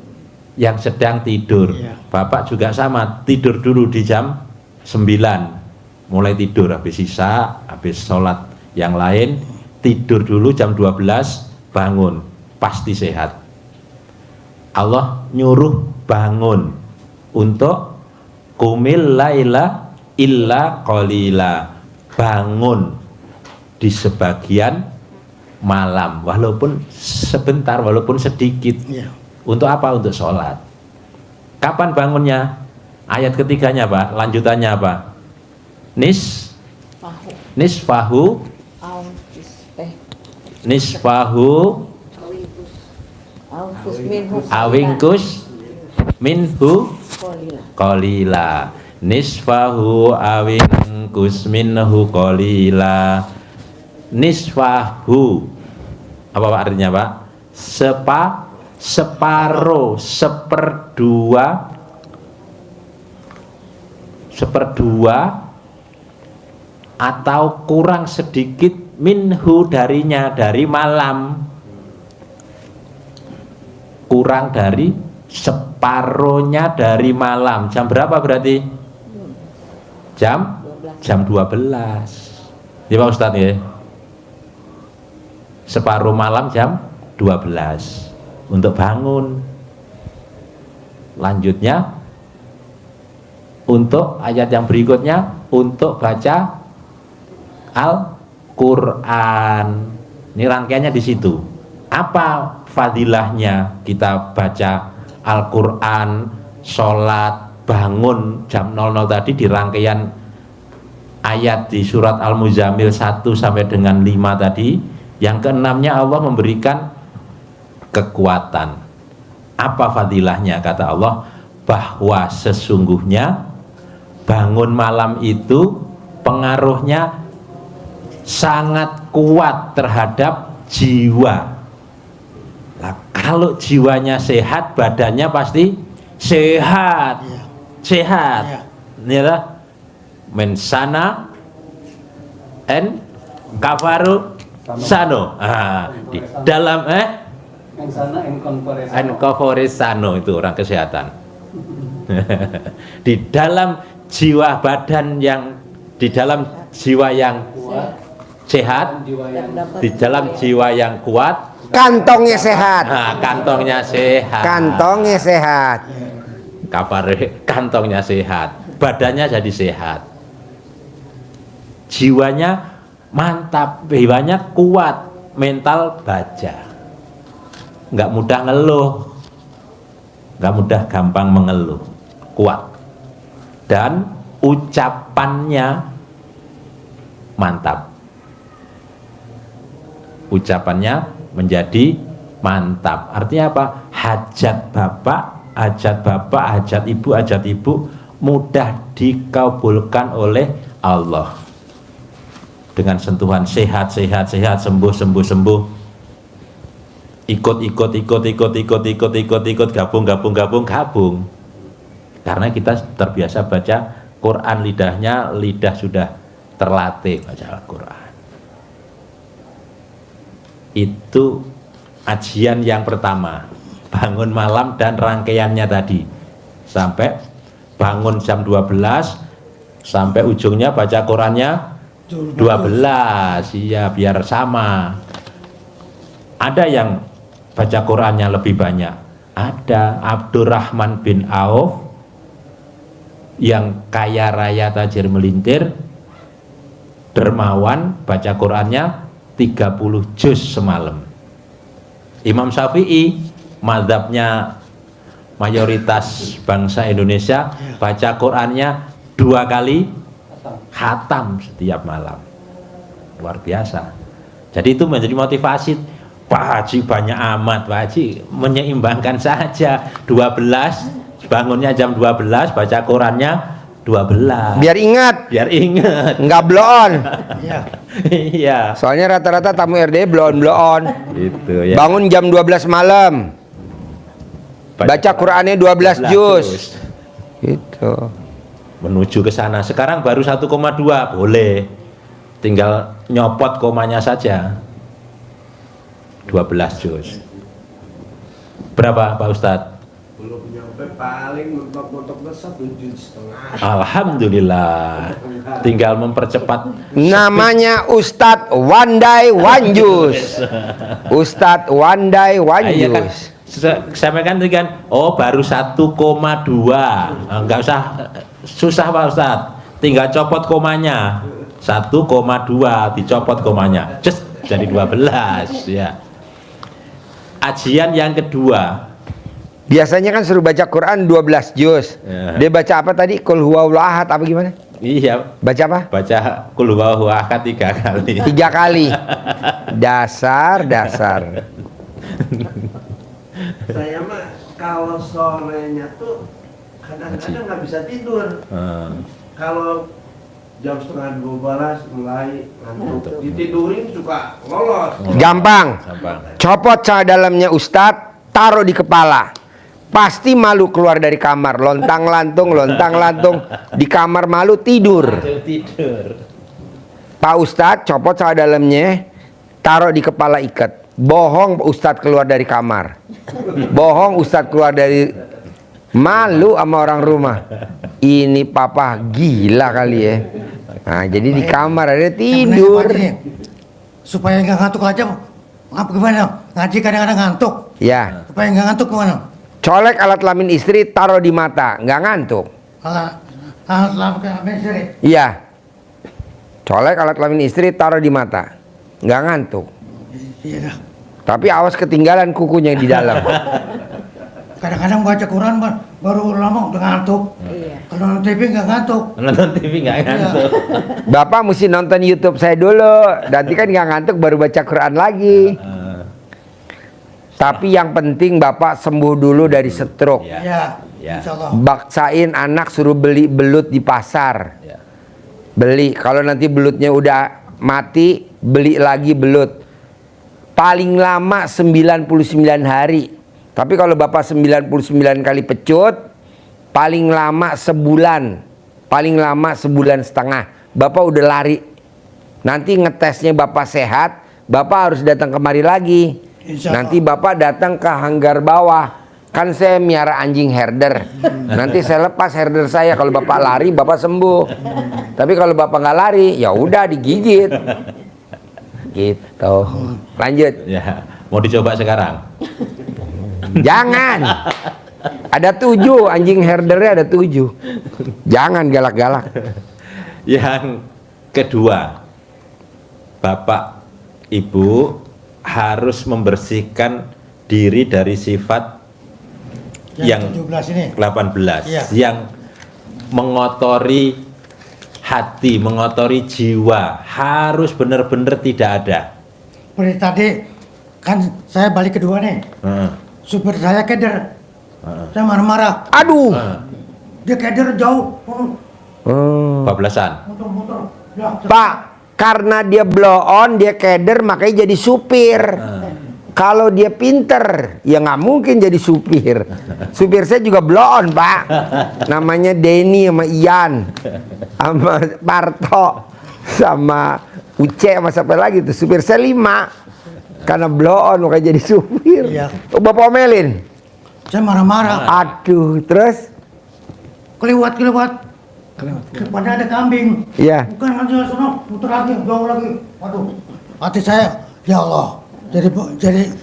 yang sedang tidur. Bapak juga sama, tidur dulu di jam 9. Mulai tidur, habis isya, habis sholat yang lain, tidur dulu jam 12, bangun, pasti sehat. Allah nyuruh bangun untuk qumil laila illa qalila, bangun di sebagian malam, walaupun sebentar, walaupun sedikit. Untuk apa? Untuk sholat. Kapan bangunnya? Ayat ketiganya apa? Lanjutannya apa? Nisfahu awingkus minhu qalila. Nisfahu awingkus minhu qalila. Nisfahu apa Pak artinya Pak? Separuh, seperdua atau kurang sedikit minhu darinya, dari malam, kurang dari separuhnya dari malam. Jam berapa berarti? Jam 12 ya Pak Ustadz ya. Separuh malam jam 12 untuk bangun. Lanjutnya untuk ayat yang berikutnya untuk baca Al-Quran. Ini rangkaiannya di situ. Apa fadilahnya kita baca Al-Quran, sholat, bangun jam 00 tadi di rangkaian ayat di surat Al-Muzammil 1 sampai dengan 5 tadi. Yang keenamnya Allah memberikan kekuatan. Apa fadilahnya? Kata Allah bahwa sesungguhnya bangun malam itu pengaruhnya sangat kuat terhadap jiwa. Nah, kalau jiwanya sehat, badannya pasti sehat. Sehat. Inilah mensana en kafaru sano. Di dalam enkovore sano itu orang kesehatan. Di dalam jiwa badan yang, di dalam jiwa yang sehat, di dalam jiwa yang kuat, Kantongnya sehat. kantongnya sehat. Kantongnya sehat. Kantongnya sehat, badannya jadi sehat, jiwanya mantap, jiwanya kuat, mental baja, nggak mudah ngeluh, nggak mudah gampang mengeluh, kuat, dan ucapannya mantap, ucapannya menjadi mantap. Artinya apa? Hajat bapak, hajat ibu mudah dikabulkan oleh Allah. Dengan sentuhan sehat, sembuh, ikut, gabung. Karena kita terbiasa baca Quran, lidah sudah terlatih baca Al-Quran. Itu ajian yang pertama, bangun malam dan rangkaiannya tadi. Sampai bangun jam 12 sampai ujungnya baca Qurannya 12, iya biar sama. Ada yang baca Qurannya lebih banyak. Ada Abdurrahman bin Auf yang kaya raya tajir melintir, dermawan, baca Qurannya 30 juz semalam. Imam Syafi'i, mazhabnya mayoritas bangsa Indonesia, baca Qurannya 2 kali khatam setiap malam. Luar biasa. Jadi itu menjadi motivasi. Pak Haji banyak amat, Pak Haji menyeimbangkan saja. 12 bangunnya jam 12, baca Qurannya 12. Biar ingat, nggak blow on. Iya. Soalnya rata-rata tamu RD blow on. Itu ya. Bangun jam 12 malam. Baca Qurannya 12 juz. Gitu. Menuju ke sana. Sekarang baru 1,2 boleh. Tinggal nyopot komanya saja. 12 juz. Berapa Pak Ustadz? Belum nyampe, paling mentok-mentok 1,5 juz. Alhamdulillah. Tinggal mempercepat. Namanya Ustadz Wandai Wanjus. Ustadz Wandai Iya kan, Wanjus. sampaikan tadi kan, oh baru 1,2. Enggak usah susah Pak Ustadz, tinggal copot komanya. 1,2 dicopot komanya, jadi 12 ya. Ajian yang kedua Biasanya kan suruh baca Quran 12 juz. Ya. Dia baca apa tadi? Qul huwallahu ahad apa gimana? Iya, Baca apa? baca qul huwallahu ahad 3 kali. 3 kali. Dasar. Saya mah kalau sorenya tuh kadang-kadang nggak bisa tidur. Kalau jam 11:30 mulai ngantuk, ditidurin suka lolos. Gampang. Gampang. Copot celana dalamnya Ustadz, taruh di kepala. Pasti malu keluar dari kamar, lontang-lantung di kamar malu tidur. Tidur. Pak Ustadz copot celana dalamnya, taruh di kepala ikat. Bohong Ustadz keluar dari kamar. Bohong Ustadz keluar dari malu sama orang rumah. Ini papa gila kali ya. Nah, jadi di kamar ada tidur. Supaya nggak ngantuk aja, apa gimana? Ngaji kadang-kadang ngantuk. Ya, Supaya nggak ngantuk gimana? colek alat kelamin istri, taruh di mata, nggak ngantuk. Alat kelamin istri. Iya. Colek alat kelamin istri, taruh di mata, nggak ngantuk. Iya dah. Tapi awas ketinggalan kukunya di dalam. Kadang-kadang baca Quran baru lama udah ngantuk. Iya. Kalau nonton TV nggak ngantuk. Nonton TV nggak ngantuk. Bapak mesti nonton YouTube saya dulu. Nanti kan nggak ngantuk baru baca Quran lagi. Tapi yang penting Bapak sembuh dulu dari stroke. Ya. Ya. Ya. Insya Allah. Baksain anak suruh beli belut di pasar. Ya. Beli. Kalau nanti belutnya udah mati, beli lagi belut. Paling lama 99 hari. Tapi kalau Bapak 99 kali pecut, paling lama sebulan. Paling lama sebulan setengah. Bapak udah lari. Nanti ngetesnya Bapak sehat, Bapak harus datang kemari lagi. Insya Allah. Nanti Bapak datang ke hanggar bawah. Kan saya miara anjing herder. Nanti saya lepas herder saya. Kalau Bapak lari, Bapak sembuh. Tapi kalau Bapak nggak lari, ya udah digigit. Gitu. Lanjut. Ya. Mau dicoba sekarang? Jangan. Ada 7 anjing herdernya ada 7. Jangan galak-galak. Yang kedua, Bapak Ibu harus membersihkan diri dari sifat yang 17 ini. 18 Iya. yang mengotori hati, mengotori jiwa, harus benar-benar tidak ada. Seperti tadi kan saya balik kedua nih. Heeh. Supir saya keder. Saya marah-marah. Aduh. Dia keder jauh. Bablasan. Muter-muter. Ya, Pak, karena dia blow on, dia keder, makanya jadi supir. Kalau dia pinter, ya nggak mungkin jadi supir. Supir saya juga blow on, Pak. Namanya Denny sama Ian, sama Parto, sama Uce, sama siapa lagi tuh. Supir saya 5. Karena blow on, makanya jadi supir. Iya. Oh, Bapak omelin? saya marah-marah. Aduh, terus? Kelewat. Depannya ada kambing. Iya. Bukan nanti sono muter lagi, jauh lagi. Waduh. Hati saya, ya Allah. Jadi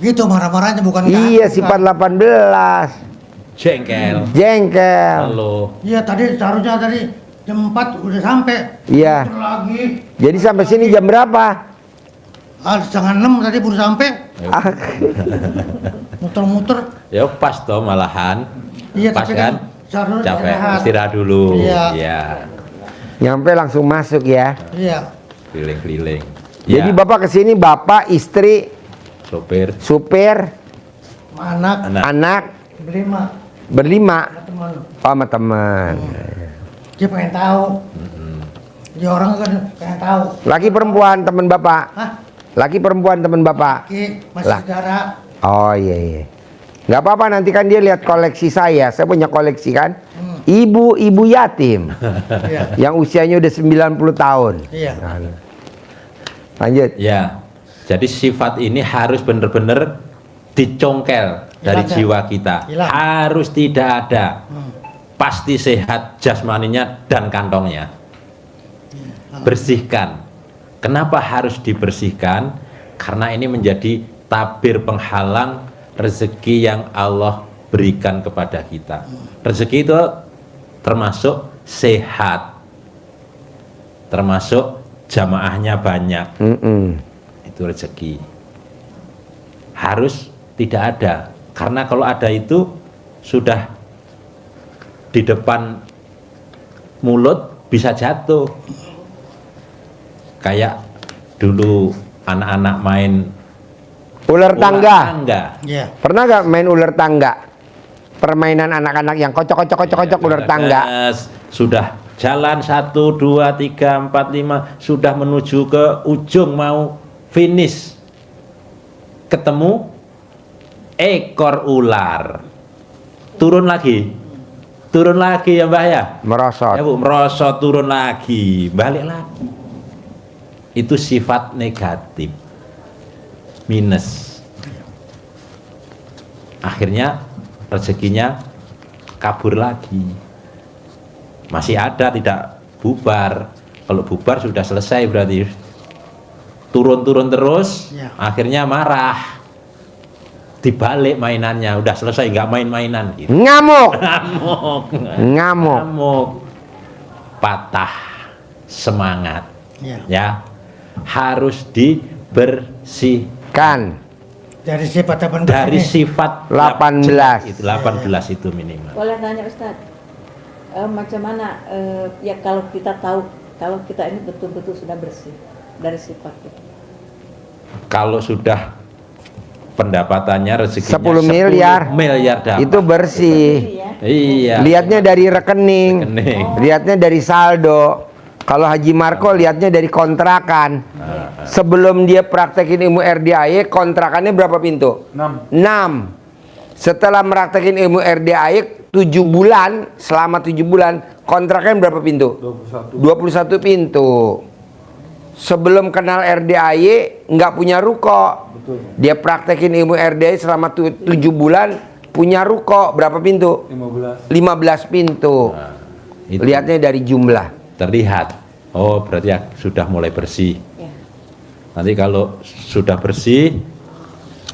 gitu marah-marahnya bukan Iya, sifat 18. Jengkel. Jengkel. Halo. Iya, tadi seharusnya tadi jam 4 udah sampai. Iya. Muter lagi. Jadi sampai sini jam berapa? 5:30 tadi baru sampai. Muter-muter. Ya pas toh malahan. Iya, Pas tapi kan? seharusnya Capek, istirahat. istirahat dulu. Iya. Ya. Nyampe langsung masuk ya. Iya. Keliling-keliling. Jadi Ya. Bapak kesini, Bapak, istri, Sopir, supir, Anak anak. berlima berlima. teman. Oh, sama teman. Dia pengen tahu. Dia orang kan pengen tahu. Laki perempuan teman Bapak. Hah? Laki perempuan teman Bapak. Ki masih Lah. saudara. Oh iya. Nggak apa-apa, nanti kan dia lihat koleksi saya. Saya punya koleksi kan. Ibu-ibu yatim. Iya. Yang usianya udah 90 tahun. Iya. Lanjut. Ya. Jadi sifat ini harus benar-benar dicongkel dari Hilang, jiwa kita. Hilang. Harus tidak ada. Pasti sehat jasmaninya dan kantongnya. Bersihkan. Kenapa harus dibersihkan? Karena ini menjadi tabir penghalang rezeki yang Allah berikan kepada kita. Rezeki itu termasuk sehat, termasuk jamaahnya banyak. Itu rezeki. Harus tidak ada Karena kalau ada itu sudah di depan mulut bisa jatuh. Kayak dulu anak-anak main Ular tangga. Iya. Pernah gak main ular tangga? Permainan anak-anak yang kocok ular tangga. Sudah jalan 1, 2, 3, 4, 5 sudah menuju ke ujung mau finish. Ketemu ekor ular. Turun lagi ya Mbah ya. Merosot. Ya Bu, merosot turun lagi, balik lagi. Itu sifat negatif. Minus. Akhirnya rezekinya kabur lagi. Masih ada, tidak bubar. Kalau bubar sudah selesai berarti. Turun terus, Ya. akhirnya marah. Dibalik mainannya, udah selesai, nggak main-mainan gitu. Ngamuk. Ngamuk. Ngamuk. Patah semangat. Iya. Ya. Harus dibersih Kan. Dari sifat apa dari ini? sifat 18. itu 18 itu minimal. Boleh tanya Ustadz, macam mana ya kalau kita tahu kalau kita ini betul-betul sudah bersih dari sifat kita? Kalau sudah pendapatannya rezekinya 10 miliar. dapat. Itu bersih. Ya. Iya. Lihatnya dari rekening. Rekening. Lihatnya dari saldo. Kalau Haji Marco lihatnya dari kontrakan. Sebelum dia praktekin ilmu RDAY, kontrakannya berapa pintu? 6. Setelah meraktekin ilmu RDAY 7 bulan, selama 7 bulan, kontrakannya berapa pintu? 21 pintu. Sebelum kenal RDAY nggak punya ruko. Dia praktekin ilmu RDAY selama 7 bulan, punya ruko berapa pintu? 15 pintu. Itu Lihatnya dari jumlah. terlihat. Oh, berarti ya sudah mulai bersih. Ya. Nanti kalau sudah bersih,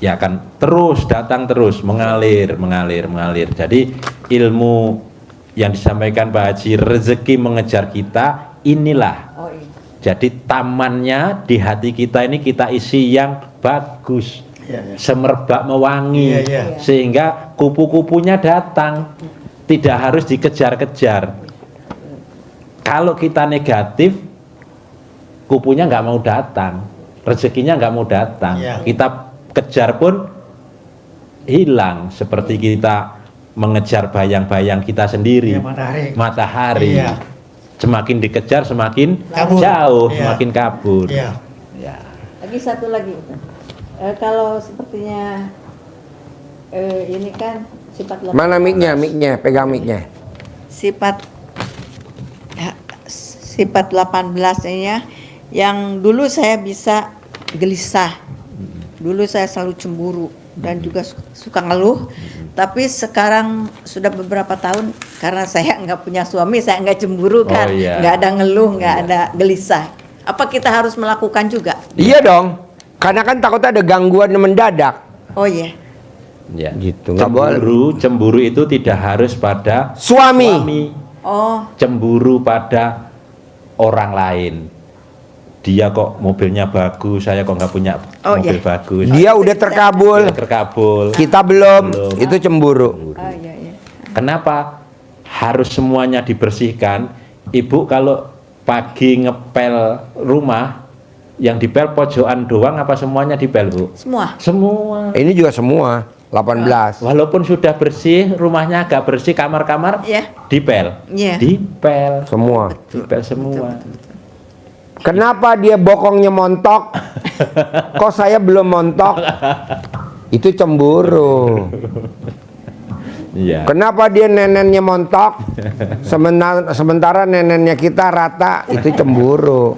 ya akan terus datang terus mengalir. Jadi ilmu yang disampaikan Pak Haji, rezeki mengejar kita, inilah. Oh iya. Jadi tamannya di hati kita ini kita isi yang bagus, Iya, iya. semerbak mewangi, Iya, iya. sehingga kupu-kupunya datang, tidak harus dikejar-kejar. Kalau kita negatif, kupunya nggak mau datang, rezekinya nggak mau datang. Iya. Kita kejar pun hilang, seperti kita mengejar bayang-bayang kita sendiri. Iya, matahari. Matahari. Iya. Semakin dikejar semakin Kabur. jauh, Iya. semakin kabur. Iya. Ya. Lagi satu lagi, kalau sepertinya ini kan sifat Mana mic-nya? Pegang mic-nya. Sifat 18 ini ya, yang dulu saya bisa gelisah, dulu saya selalu cemburu dan juga suka ngeluh, tapi sekarang sudah beberapa tahun karena saya nggak punya suami, saya nggak cemburu kan, Oh, iya. nggak ada ngeluh, nggak ada gelisah. Apa kita harus melakukan juga? Iya dong. Karena kan takutnya ada gangguan mendadak. Oh iya. Ya. Gitu, nggak boleh. Cemburu itu tidak harus pada Suami. Oh Cemburu pada orang lain. Dia kok mobilnya bagus, saya kok nggak punya Oh, mobil iya. bagus. Dia udah terkabul. Dia terkabul. Kita belum. Belum. Itu cemburu. iya iya. Kenapa harus semuanya dibersihkan? Ibu kalau pagi ngepel rumah, yang dipel pojokan doang apa semuanya dipel, Bu? Semua. Semua. Ini juga semua. 18. Walaupun sudah bersih, rumahnya agak bersih, kamar-kamar Iya. dipel. Iya. Dipel. Semua. Dipel semua. Kenapa dia bokongnya montok? Kok saya belum montok? Itu cemburu. Iya. Kenapa dia nenennya montok? Sementara nenennya kita rata, itu cemburu.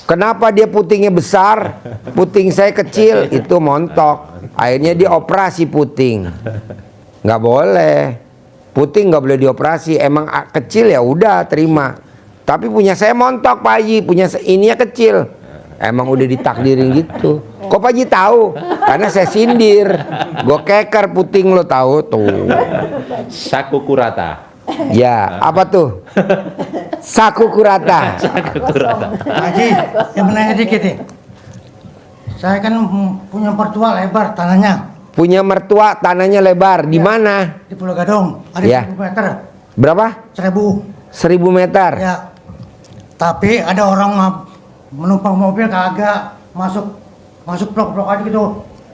Kenapa dia putingnya besar, puting saya kecil, itu montok. Akhirnya dia operasi puting. Nggak boleh. Puting nggak boleh dioperasi. Emang kecil ya udah terima. Tapi punya saya montok Pak Haji, punya ininya kecil. Emang udah ditakdirin gitu. Kok Pak Haji tahu? Karena saya sindir. Gue keker puting lo tahu tuh. Saku kurata. Ya, apa tuh? Saku kurata. Haji, yang menanya dikit nih. Saya kan punya mertua lebar tanahnya. punya mertua tanahnya lebar. Di Ya. mana? Di Pulau Gadung ada Ya. 1000 meter. Berapa? 1000. 1000 meter. Ya. Tapi ada orang menumpang mobil kagak masuk blok-blok aja gitu.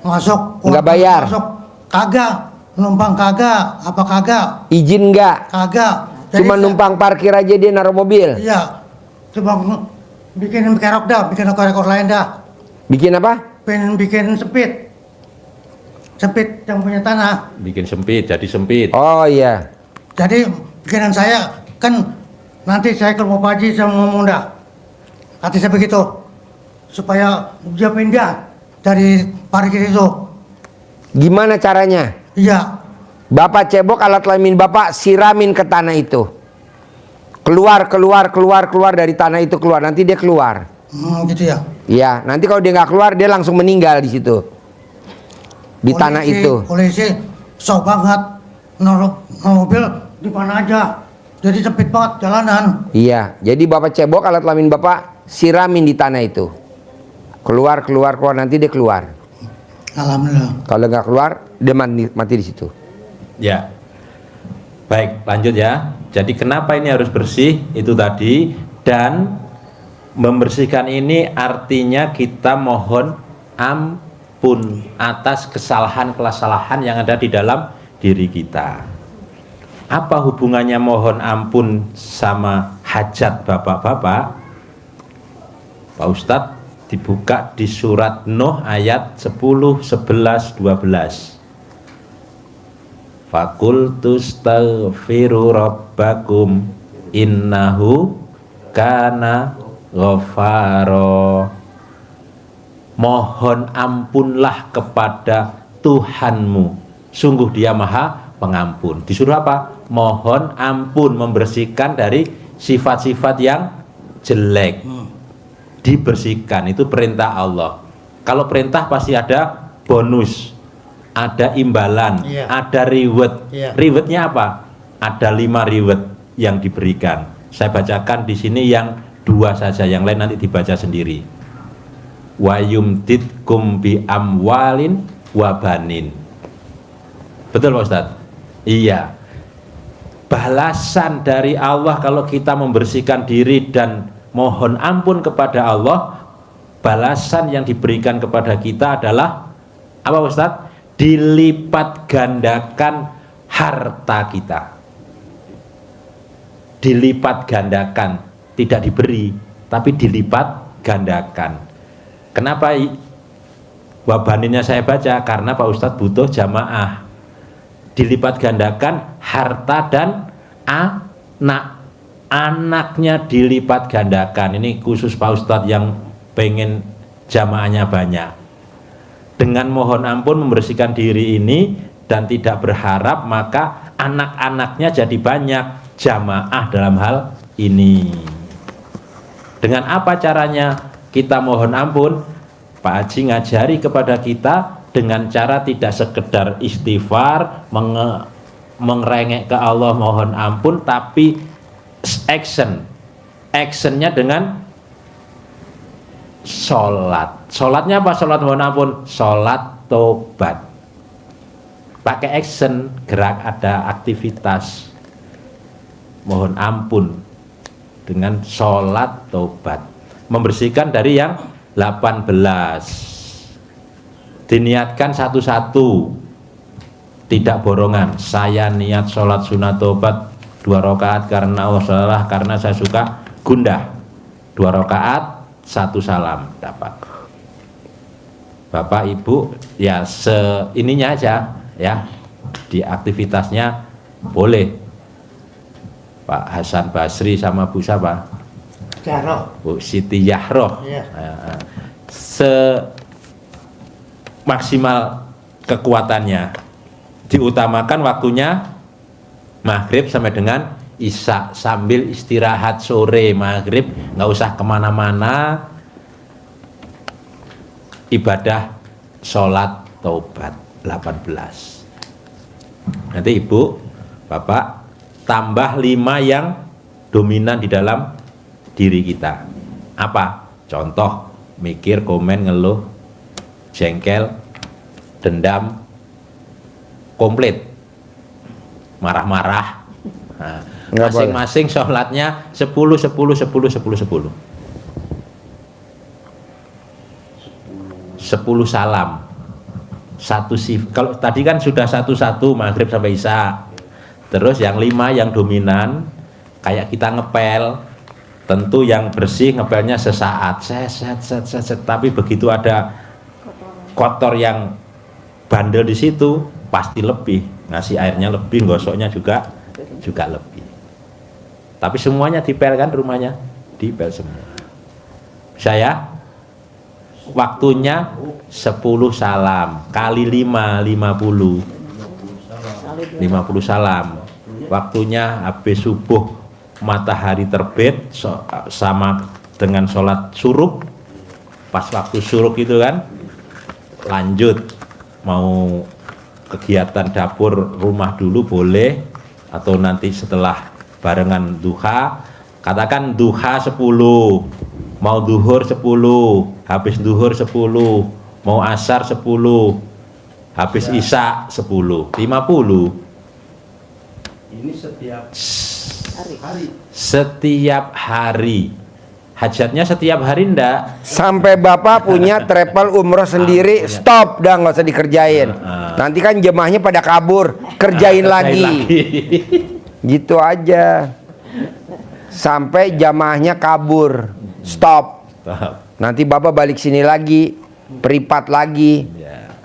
Masuk. Nggak bayar? Masuk. Kagak. Numpang kagak. Apa kagak? Izin nggak? Kagak. Cuma numpang parkir aja dia naruh mobil. Iya. Coba bikin kerok dah, bikin rekor lain dah. Bikin apa? Pengen bikin sempit. Sempit yang punya tanah. Bikin sempit, jadi sempit. Oh iya. Jadi bikinan saya kan nanti saya ke rumah Pak Haji saya ngomong dah. Hati saya begitu. Supaya dia pindah dari parkir itu. Gimana caranya? Iya. Bapak cebok alat kelamin Bapak siramin ke tanah itu. Keluar dari tanah itu keluar. Nanti dia keluar. Gitu ya. Iya, nanti kalau dia nggak keluar dia langsung meninggal di situ. Di tanah itu. Polisi sok banget naruh mobil di mana aja. Jadi sempit banget jalanan. Iya, jadi Bapak cebok alat kelamin Bapak siramin di tanah itu. Keluar nanti dia keluar. Alhamdulillah. Kalau nggak keluar dia mati di situ. Ya. Baik, lanjut ya. Jadi kenapa ini harus bersih? Itu tadi. Dan membersihkan ini artinya kita mohon ampun atas kesalahan-kesalahan yang ada di dalam diri kita. Apa hubungannya mohon ampun sama hajat bapak-bapak? Pak Ustadz, dibuka di surat Nuh ayat 10, 11, 12. Fakultu staghfiru rabbakum innahu kana ghafaro. Mohon ampunlah kepada Tuhanmu, sungguh Dia Maha Pengampun. Disuruh apa? Mohon ampun, membersihkan dari sifat-sifat yang jelek. Dibersihkan, itu perintah Allah. Kalau perintah pasti ada bonus, ada imbalan, Iya. ada reward. Iya. Rewardnya apa? Ada 5 reward yang diberikan. Saya bacakan di sini yang 2 saja, yang lain nanti dibaca sendiri. Wa yumtitkum bi amwalin wa banin. Betul Pak Ustadz? Iya. Balasan dari Allah kalau kita membersihkan diri dan mohon ampun kepada Allah, balasan yang diberikan kepada kita adalah apa Pak Ustadz? Dilipat gandakan harta kita. Dilipat gandakan, tidak diberi, tapi dilipat gandakan. Kenapa wabaninnya saya baca? Karena Pak Ustadz butuh jamaah. Dilipat gandakan harta dan anak. Anaknya dilipat gandakan. Ini khusus Pak Ustadz yang pengen jamaahnya banyak. Dengan mohon ampun membersihkan diri ini dan tidak berharap, maka anak-anaknya jadi banyak. Jamaah dalam hal ini. Dengan apa caranya kita mohon ampun? Pak Haji ngajari kepada kita dengan cara tidak sekedar istighfar, mengerengek ke Allah mohon ampun, tapi actionnya dengan sholat. Sholatnya apa? Sholat mohon ampun, sholat tobat. Pakai action, gerak, ada aktivitas mohon ampun dengan sholat tobat. Membersihkan dari yang 18. Diniatkan satu-satu, tidak borongan. Saya niat sholat sunat tobat 2 rakaat karena Allah salah, karena saya suka gundah. 2 rakaat 1 salam dapat. Bapak Ibu ya seininya aja ya, di aktivitasnya boleh. Pak Hasan Basri sama Bu siapa? Jarok. Bu Siti Yahroh. Iya. Maksimal kekuatannya, diutamakan waktunya maghrib sampai dengan isya, sambil istirahat sore maghrib, nggak usah kemana-mana, ibadah sholat taubat 18. Nanti Ibu Bapak tambah 5 yang dominan di dalam diri kita. Apa? Contoh, mikir, komen, ngeluh, jengkel, dendam, komplit, marah-marah. Nah, Nggak masing-masing sholatnya 10, 10, 10, 10, 10. 10 salam. Satu kalau tadi kan sudah satu-satu maghrib sampai isya. Terus yang 5 yang dominan kayak kita ngepel. Tentu yang bersih ngepelnya sesaat. Set. Tapi begitu ada kotor yang bandel di situ pasti lebih. Ngasih airnya lebih, gosoknya juga lebih. Tapi semuanya dipel kan rumahnya? Dipel semua. Saya waktunya 10 salam kali 5, 50 salam. Waktunya habis subuh matahari terbit sama dengan sholat syuruk. Pas waktu syuruk itu kan lanjut mau kegiatan dapur rumah dulu boleh, atau nanti setelah barengan duha. Katakan duha 10, mau duhur 10, habis duhur 10, mau asar 10, habis isya 10, 50. Ini setiap hari. Setiap hari. Hajatnya setiap hari ndak? Sampai Bapak punya travel umroh sendiri, stop dah, nggak usah dikerjain. Nanti kan jemaahnya pada kabur, kerjain lagi. Gitu aja. Sampai jamaahnya kabur, stop. Nanti Bapak balik sini lagi, peripat lagi.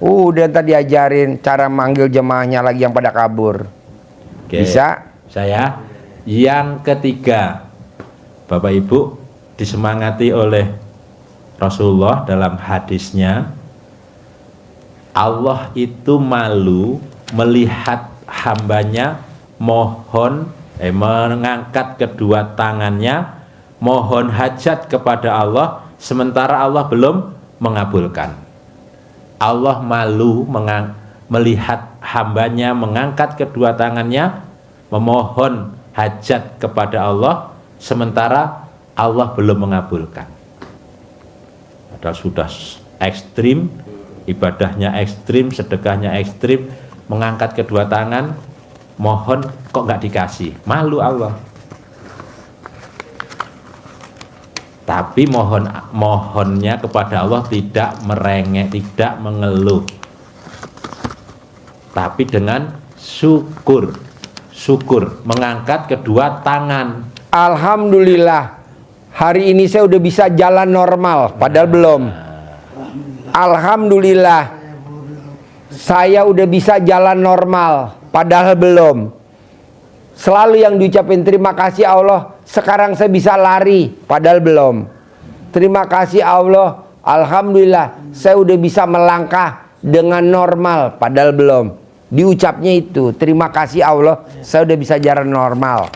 Udah tadi ajarin cara manggil jemaahnya lagi yang pada kabur. Oke. Bisa? Saya yang ketiga, Bapak Ibu disemangati oleh Rasulullah dalam hadisnya, Allah itu malu melihat hambanya mengangkat kedua tangannya mohon hajat kepada Allah sementara Allah belum mengabulkan. Allah malu melihat hambanya mengangkat kedua tangannya memohon hajat kepada Allah sementara Allah belum mengabulkan. Padahal sudah ekstrim, ibadahnya ekstrim, sedekahnya ekstrim, mengangkat kedua tangan mohon kok nggak dikasih, malu Allah. Tapi mohonnya kepada Allah tidak merengek, tidak mengeluh, tapi dengan syukur, mengangkat kedua tangan. Alhamdulillah, hari ini saya udah bisa jalan normal, padahal belum. Alhamdulillah, saya udah bisa jalan normal, padahal belum. Selalu yang diucapin terima kasih Allah, sekarang saya bisa lari, padahal belum. Terima kasih Allah, alhamdulillah saya udah bisa melangkah dengan normal, padahal belum. Diucapnya itu, terima kasih Allah, saya udah bisa jalan normal.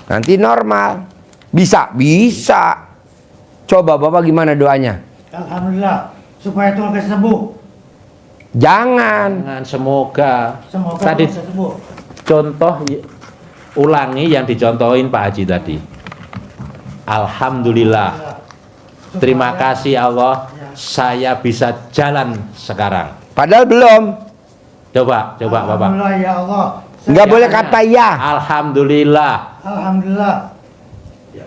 Nanti normal, bisa. Coba Bapak gimana doanya? Alhamdulillah, supaya Tuhan kasih sembuh. Jangan. Semoga. Semoga Tadi Tuhan kasih sembuh. contoh, ulangi yang dicontohin Pak Haji tadi. Alhamdulillah, terima kasih Allah, saya bisa jalan sekarang. Padahal belum. Coba Bapak. Alhamdulillah ya Allah. Nggak boleh kata ya. Alhamdulillah, Alhamdulillah.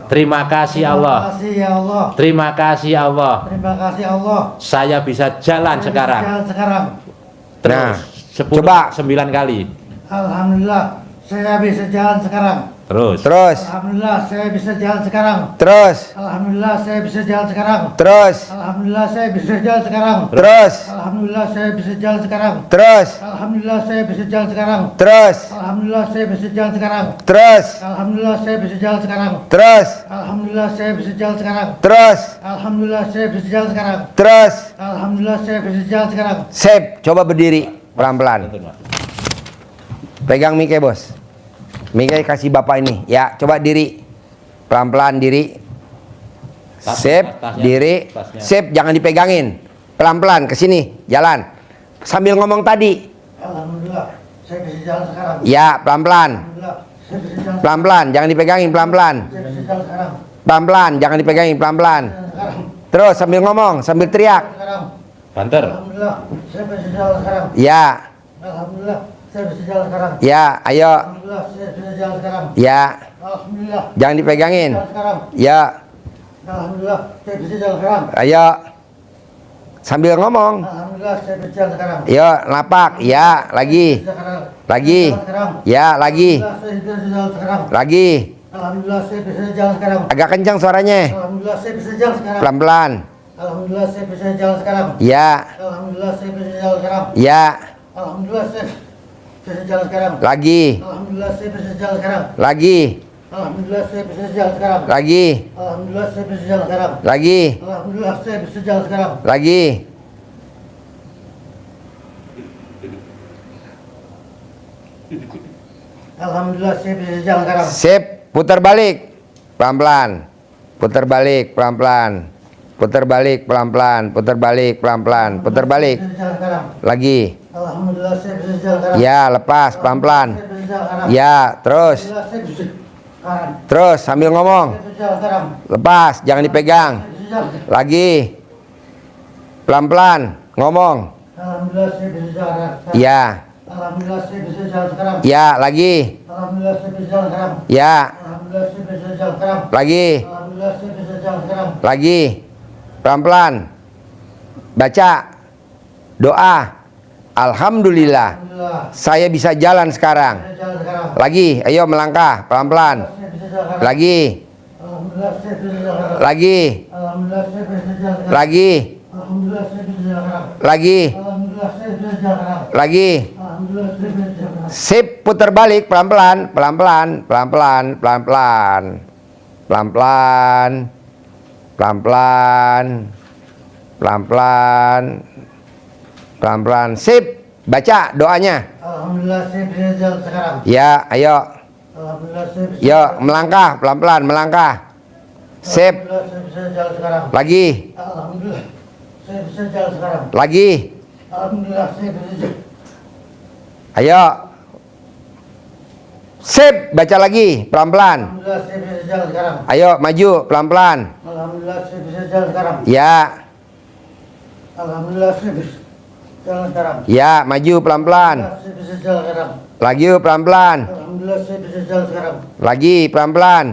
terima kasih Allah, Terima kasih ya Allah. terima kasih Allah, Terima kasih Allah. saya bisa jalan Saya bisa sekarang. jalan sekarang. Terus Nah, coba. 9 kali. Alhamdulillah, saya bisa jalan sekarang. Terus. Alhamdulillah, saya bisa jalan sekarang. Terus. Alhamdulillah, saya bisa jalan sekarang. Terus. Alhamdulillah, saya bisa jalan sekarang. Terus. Alhamdulillah, saya bisa jalan sekarang. Terus. Alhamdulillah, saya bisa jalan sekarang. Terus. Alhamdulillah, saya bisa jalan sekarang. Terus. Alhamdulillah, saya bisa jalan sekarang. Terus. Alhamdulillah, saya bisa jalan sekarang. Terus. Alhamdulillah, saya bisa jalan sekarang. Terus. Alhamdulillah, saya bisa jalan sekarang. Sip, coba berdiri pelan-pelan. Pegang mic bos. Mic kasih Bapak ini. Ya, coba diri. Pelan-pelan diri. Sip, diri. Sip, jangan dipegangin. Pelan-pelan ke sini, jalan. Sambil ngomong tadi. Alhamdulillah, saya bisa jalan sekarang. Ya, pelan-pelan. Alhamdulillah, saya bisa jalan Pelan-pelan, jangan dipegangin pelan-pelan. Saya bisa jalan sekarang. Pelan-pelan, jangan dipegangin pelan-pelan. Sekarang. Terus sambil ngomong, sambil teriak. Sekarang. Banter. Alhamdulillah, saya bisa jalan sekarang. Ya, Alhamdulillah, saya bisa jalan sekarang. Ya, ayo. Alhamdulillah, saya bisa jalan sekarang. Ya, Alhamdulillah, jangan dipegangin. jalan sekarang. Ya, Alhamdulillah, saya bisa jalan sekarang. ayo. Sambil ngomong. Alhamdulillah, saya bisa jalan sekarang. Yo, lapak. Ya, lagi. Sekarang. Lagi. Jalan sekarang. Ya, lagi. Alhamdulillah, saya bisa jalan sekarang. Lagi. Alhamdulillah, saya bisa jalan sekarang. Agak kencang suaranya. Alhamdulillah, saya bisa jalan sekarang. Pelan-pelan. Alhamdulillah, saya bisa jalan sekarang. Ya, Alhamdulillah, saya bisa jalan sekarang. ya. Alhamdulillah, saya bisa jalan sekarang. Lagi. Alhamdulillah, saya bisa jalan sekarang. Lagi. Alhamdulillah, saya bisa jalan sekarang. Lagi. Alhamdulillah, saya bisa jalan sekarang. Lagi. Alhamdulillah, saya bisa jalan sekarang. Lagi. Alhamdulillah, saya bisa jalan sekarang. Sip, putar balik. Pelan-pelan. Putar balik pelan-pelan. Putar balik pelan-pelan. Putar balik pelan-pelan. Putar balik. Saya bisa jalan sekarang. Lagi. Alhamdulillah, saya bisa jalan sekarang. Ya, lepas pelan-pelan. Saya bisa jalan sekarang. Ya, terus. Alhamdulillah, saya bisa sekarang. Terus sambil ngomong. Saya bisa jalan sekarang. Lepas, jangan dipegang. Saya bisa jalan sekarang. Lagi. Pelan-pelan, ngomong. Alhamdulillah, saya bisa jalan sekarang. Ya. Alhamdulillah, saya bisa jalan sekarang. Ya, lagi. Alhamdulillah, saya bisa jalan sekarang. Ya, Alhamdulillah, saya bisa jalan sekarang. lagi. Alhamdulillah, saya bisa jalan sekarang. Lagi. Pelan-pelan. Baca. Doa. Alhamdulillah. Alhamdulillah, Saya bisa jalan sekarang. saya jalan sekarang. Lagi, ayo melangkah pelan-pelan. Saya bisa jalan sekarang. Lagi. Alhamdulillah, saya bisa jalan sekarang. Lagi. Alhamdulillah, saya bisa jalan sekarang. Lagi. Alhamdulillah, saya bisa jalan sekarang. Lagi. Alhamdulillah, saya bisa jalan sekarang. Lagi. Alhamdulillah, saya bisa jalan sekarang. Sip, putar balik pelan-pelan, pelan-pelan, pelan-pelan, pelan-pelan. Pelan-pelan. Pelan-pelan. Pelan-pelan. Pelan-pelan. Sip, baca doanya. Alhamdulillah, saya bisa jalan sekarang. Ya, ayo. Alhamdulillah, saya bisa. Yo, melangkah pelan-pelan, melangkah. Sip. Alhamdulillah, saya bisa jalan sekarang. Lagi. Alhamdulillah, saya bisa jalan sekarang. Lagi. Alhamdulillah, saya bisa jalan. Ayo. Sip, baca lagi pelan-pelan. Alhamdulillah, saya bisa jalan sekarang. Ayo maju pelan-pelan. Alhamdulillah, saya bisa jalan sekarang. Ya, Alhamdulillah, saya bisa jalan sekarang. ya, maju pelan-pelan. Alhamdulillah, saya bisa jalan sekarang. Lagi pelan-pelan. Alhamdulillah, saya bisa jalan sekarang. Lagi pelan-pelan.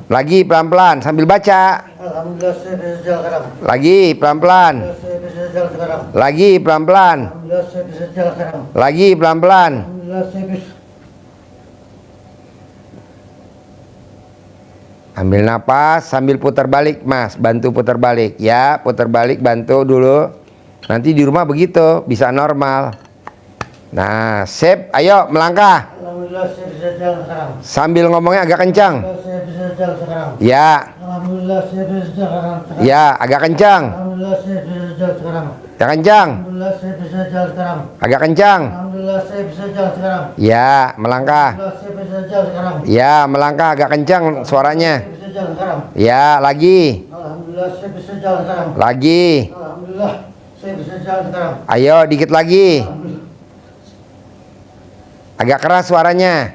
Lagi pelan-pelan sambil baca. Alhamdulillah, saya bisa jalan sekarang. Lagi pelan-pelan. Alhamdulillah, saya bisa jalan sekarang. Lagi pelan-pelan. Alhamdulillah, saya bisa jalan sekarang. Lagi pelan-pelan. Alhamdulillah, saya bisa. Ambil napas sambil putar balik, Mas. Bantu putar balik. Ya, putar balik, bantu dulu. Nanti di rumah begitu, bisa normal. Nah, sip. Ayo melangkah. Alhamdulillah, saya bisa jalan sekarang. Sambil ngomongnya agak kencang. Alhamdulillah, saya bisa jalan sekarang. Ya, Alhamdulillah, saya bisa jalan sekarang. ya, agak kencang. Alhamdulillah, saya bisa jalan sekarang. Agak kencang. Alhamdulillah, saya bisa jalan sekarang. Agak kencang. Alhamdulillah, saya bisa jalan sekarang. Ya, melangkah. Alhamdulillah, saya bisa jalan sekarang. Ya, melangkah agak kencang suaranya. Saya bisa jalan sekarang. Ya, lagi. Alhamdulillah, saya bisa jalan sekarang. Lagi. Alhamdulillah, saya bisa jalan sekarang. Ayo dikit lagi. Alhamdulillah. Agak keras suaranya.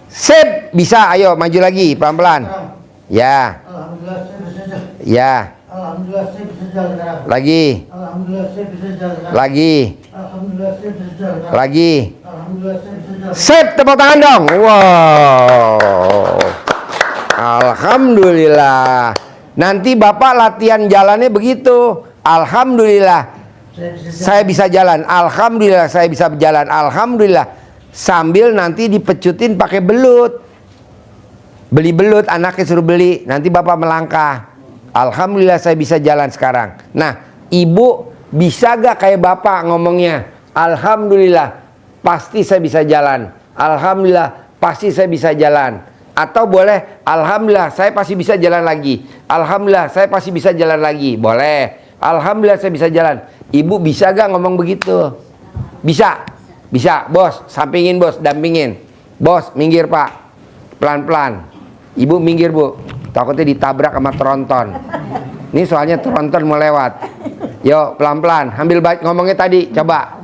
Sip, bisa. Ayo maju lagi pelan-pelan. Sekarang. Ya, Alhamdulillah, saya bisa jalan. ya. Alhamdulillah, saya bisa jalan sekarang. Lagi. Alhamdulillah, saya bisa jalan sekarang. Lagi. Alhamdulillah, saya bisa jalan sekarang. Lagi. Alhamdulillah, saya bisa jalan. Sip, tepuk tangan dong. Wow. Alhamdulillah. Nanti Bapak latihan jalannya begitu. Alhamdulillah. Saya bisa jalan. Alhamdulillah saya bisa berjalan. Alhamdulillah. Sambil nanti dipecutin pakai belut. Beli belut, anaknya suruh beli. Nanti Bapak melangkah. Alhamdulillah saya bisa jalan sekarang. Nah, Ibu bisa gak kayak Bapak ngomongnya? Alhamdulillah pasti saya bisa jalan. Alhamdulillah pasti saya bisa jalan. Atau boleh, Alhamdulillah saya pasti bisa jalan lagi. Alhamdulillah saya pasti bisa jalan lagi. Boleh. Alhamdulillah saya bisa jalan. Ibu bisa gak ngomong begitu? Bisa. Bisa, bos. Sampingin bos, dampingin. Bos, minggir pak. Pelan-pelan. Ibu minggir bu. Takutnya ditabrak sama tronton. Ini soalnya tronton mau lewat. Yuk, pelan-pelan. Ambil ngomongnya tadi, coba.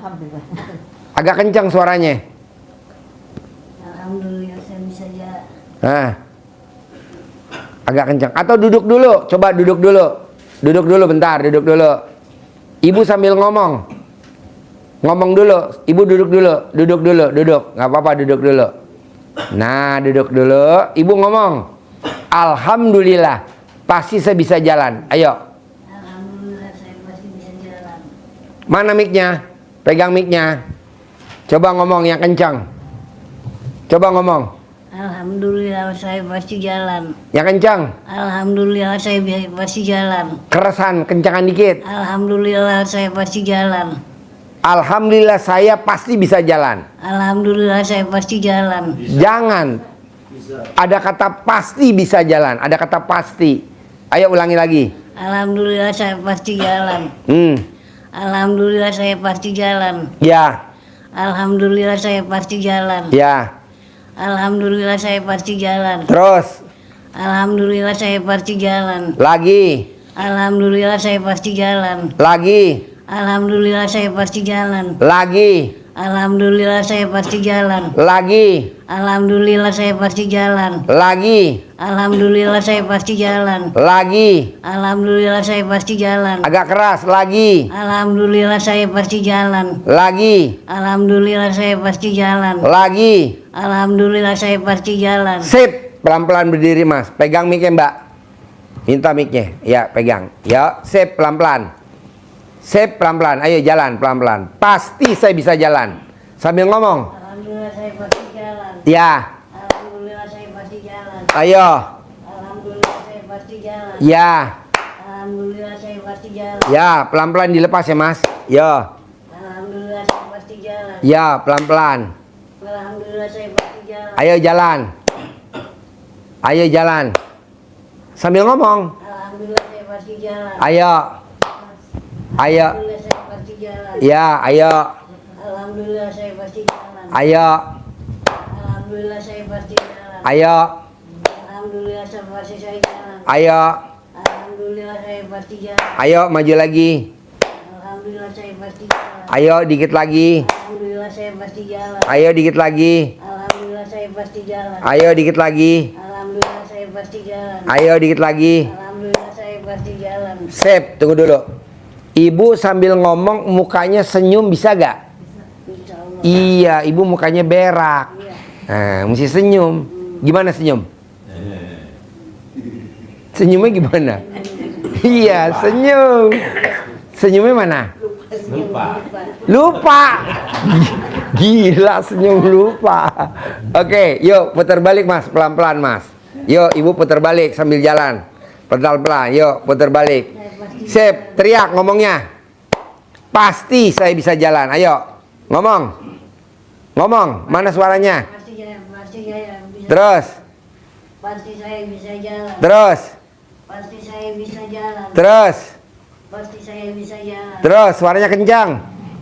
Agak kencang suaranya. Alhamdulillah saya bisa jalan. Nah. Agak kencang. Atau duduk dulu. Coba duduk dulu. Duduk dulu bentar, duduk dulu. Ibu sambil ngomong. Ngomong dulu, ibu duduk dulu, duduk. Nggak apa-apa, duduk dulu. Nah, duduk dulu. Ibu ngomong, alhamdulillah, pasti saya bisa jalan. Ayo. Alhamdulillah saya pasti bisa jalan. Mana mic-nya? Pegang mic-nya. Coba ngomong yang kencang. Coba ngomong. Alhamdulillah saya pasti jalan. Yang kencang. Alhamdulillah saya pasti jalan. Keresan, kencangan dikit. Alhamdulillah saya pasti jalan. Alhamdulillah saya pasti bisa jalan. Alhamdulillah saya pasti jalan. Jangan. Ada kata pasti bisa jalan. Ada kata pasti. Ayo ulangi lagi. Alhamdulillah saya pasti jalan. Alhamdulillah saya pasti jalan. Ya. Alhamdulillah saya pasti jalan. Ya. Alhamdulillah saya pasti jalan. Terus. Alhamdulillah saya pasti jalan. Lagi. Alhamdulillah saya pasti jalan. Lagi. Alhamdulillah saya pasti jalan. Lagi. Alhamdulillah saya pasti jalan. Lagi. Alhamdulillah saya pasti jalan. Lagi. Alhamdulillah saya pasti jalan. Lagi. Alhamdulillah saya pasti jalan. Agak keras. Lagi. Alhamdulillah saya pasti jalan. Lagi. Alhamdulillah saya pasti jalan. Lagi. Alhamdulillah saya pasti jalan. Sip. Pelan-pelan berdiri mas. Pegang mic-nya mbak. Minta mic-nya. Ya pegang. Ya sip pelan-pelan. Sip pelan-pelan. Ayo jalan pelan-pelan. Pasti saya bisa jalan. Sambil ngomong. Alhamdulillah saya pasti jalan. Ya. Alhamdulillah saya pasti jalan. Ayo. Alhamdulillah saya pasti jalan. Ya. Alhamdulillah saya pasti jalan. Ya pelan-pelan dilepas ya mas. Ya. Alhamdulillah saya pasti jalan. Ya pelan-pelan. Alhamdulillah saya pasti jalan. Ayo jalan. Ayo jalan. Sambil ngomong. Alhamdulillah saya pasti jalan. Ayo. Ayo. Alhamdulillah saya pasti jalan. Ya, ayo. Alhamdulillah saya pasti jalan. Ayo. Alhamdulillah saya pasti jalan. Ayo. Alhamdulillah saya pasti jalan. Ayo. Alhamdulillah saya pasti jalan. Ayo maju lagi. Alhamdulillah saya pasti jalan. Ayo dikit lagi. Alhamdulillah saya pasti jalan. Ayo dikit lagi. Alhamdulillah saya pasti jalan. Ayo dikit lagi. Alhamdulillah saya pasti jalan. Ayo dikit lagi. Alhamdulillah saya pasti jalan. Sip, tunggu dulu. Ibu sambil ngomong mukanya senyum bisa gak? Insya Allah. Iya, ibu mukanya berak. Iya. Nah, mesti senyum. Gimana senyum? Senyumnya gimana? Iya, senyum. Senyumnya mana? Lupa. Gila senyum lupa. Oke, yuk putar balik mas, pelan-pelan mas. Yuk ibu putar balik sambil jalan. Pelan-pelan, yuk putar balik. Sip, teriak ngomongnya. Pasti saya bisa jalan. Ayo, ngomong. Ngomong, mana suaranya? Pasti saya bisa. Terus, Pasti saya bisa jalan. terus, Pasti saya bisa jalan. terus, Pasti saya bisa jalan. terus. Suaranya kencang.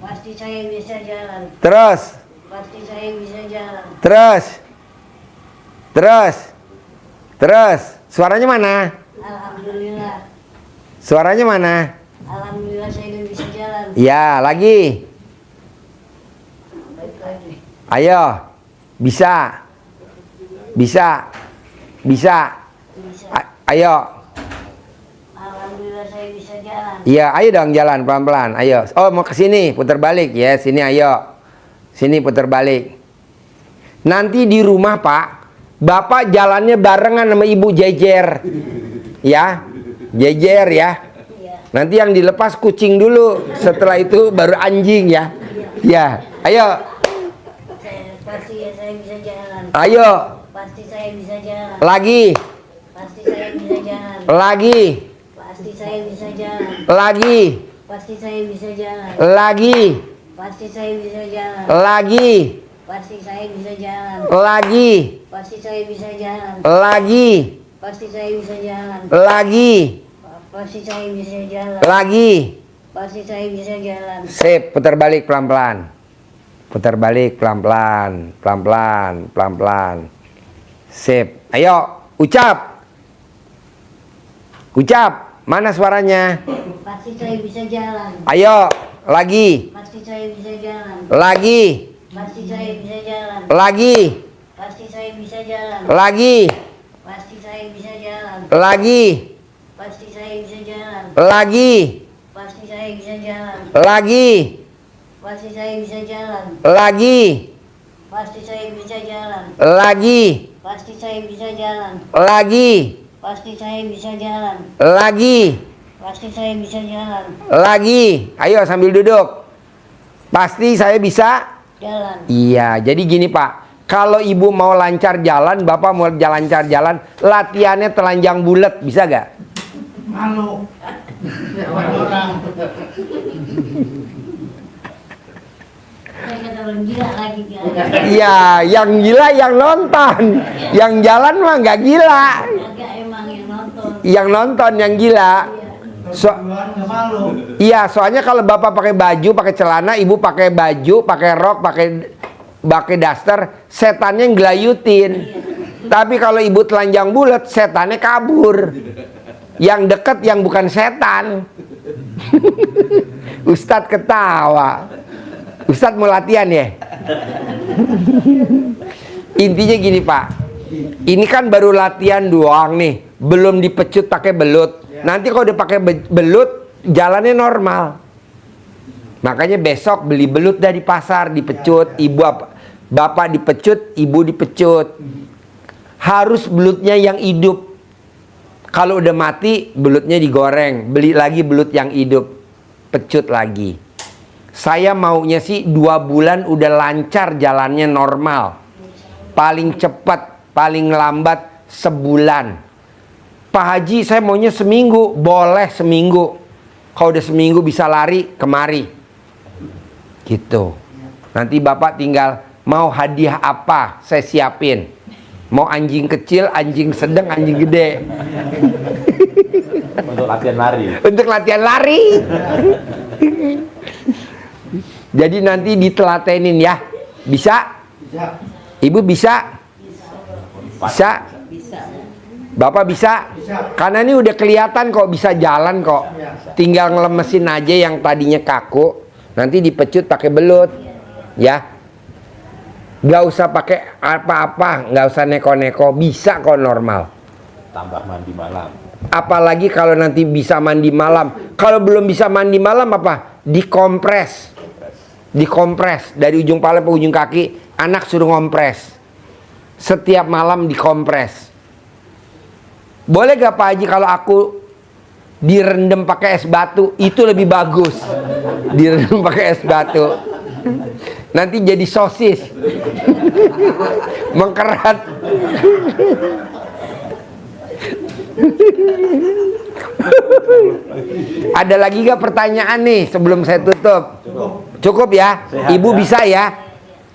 Pasti saya bisa jalan. Terus, Pasti saya bisa jalan. terus, terus, terus. Suaranya mana? Alhamdulillah. Suaranya mana? Alhamdulillah saya udah bisa jalan. Ya, lagi. Baik lagi. Ayo. Bisa. Bisa. Bisa. Bisa. Ayo. Alhamdulillah saya bisa jalan. Iya, ayo dong jalan pelan-pelan. Ayo. Oh, mau ke sini, putar balik. Ya, sini ayo. Sini putar balik. Nanti di rumah, Pak, Bapak jalannya barengan sama Ibu jejer. Ya. Jejer ya. Iya. Nanti yang dilepas kucing dulu. Setelah itu baru anjing ya. Ya. Ayo. Pasti saya bisa jalan. Ayo. Pasti saya bisa jalan. Lagi. Pasti saya bisa jalan. Lagi. Pasti saya bisa jalan. Lagi. Pasti saya bisa jalan. Lagi. Pasti saya bisa jalan. Lagi. Pasti saya bisa jalan. Lagi. Pasti saya bisa jalan. Lagi. Pasti saya bisa jalan. Lagi. Pasti saya bisa jalan. Lagi. Pasti saya bisa jalan. Sip, putar balik pelan-pelan. Putar balik pelan-pelan, pelan-pelan, pelan-pelan. Sip. Ayo, ucap. Ucap. Mana suaranya? Pasti saya bisa jalan. Ayo, lagi. Pasti saya bisa jalan. Lagi. Pasti saya bisa jalan. Lagi. Pasti saya bisa jalan. Lagi. Pasti saya bisa jalan. Lagi. Pasti saya bisa jalan. Lagi. Pasti saya bisa jalan. Lagi. Pasti saya bisa jalan. Lagi. Pasti saya bisa jalan. Lagi. Pasti saya bisa jalan. Lagi. Pasti saya bisa jalan. Lagi. Pasti saya bisa jalan. Lagi. Ayo sambil duduk. Pasti saya bisa Jalan. Iya, jadi gini Pak, kalau ibu mau lancar jalan, bapak mau lancar jalan, latihannya telanjang bulat, bisa gak? Malu. Orang. Saya kata orang gila lagi jalan. Iya, yang gila yang nonton, yang jalan mah nggak gila, Agak emang yang nonton. yang nonton yang gila. So, Duluan nggak malu. iya, soalnya kalau bapak pakai baju, pakai celana, ibu pakai baju, pakai rok, pakai daster, setannya ngelayutin. Tapi kalau ibu telanjang bulat, setannya kabur. Yang deket yang bukan setan. Ustadz ketawa. Ustadz mau latihan ya? Intinya gini Pak, ini kan baru latihan doang nih, belum dipecut pakai belut. Nanti kalau udah pakai belut, jalannya normal. Makanya besok beli belut dari pasar, dipecut, bapak dipecut, ibu dipecut. Harus belutnya yang hidup. Kalau udah mati, belutnya digoreng, beli lagi belut yang hidup, pecut lagi. Saya maunya sih 2 bulan udah lancar jalannya normal. Paling cepat, paling lambat sebulan. Pak Haji saya maunya seminggu, boleh seminggu. Kalau udah seminggu bisa lari, kemari. Gitu. Nanti bapak tinggal mau hadiah apa, saya siapin. Mau anjing kecil, anjing sedang, anjing gede. Untuk latihan lari. Untuk latihan lari. Jadi nanti ditelatenin ya. Bisa? Bisa. Ibu bisa? Bisa? Bapak bisa? Bisa. Karena ini udah kelihatan kok bisa jalan kok. Tinggal ngelemesin aja yang tadinya kaku. Nanti dipecut pakai belut. Ya. Gak usah pakai apa-apa, gak usah neko-neko, bisa kok normal. Tambah mandi malam. Apalagi kalau nanti bisa mandi malam. Kalau belum bisa mandi malam apa? Dikompres. Dikompres dari ujung kepala ke ujung kaki, anak suruh ngompres. Setiap malam dikompres. Boleh gak Pak Haji kalau aku direndam pakai es batu? Itu lebih bagus. Direndam pakai es batu. Nanti jadi sosis. Mengkerat. Ada lagi gak pertanyaan nih sebelum saya tutup? Cukup ya? Sehat, Ibu ya? bisa ya?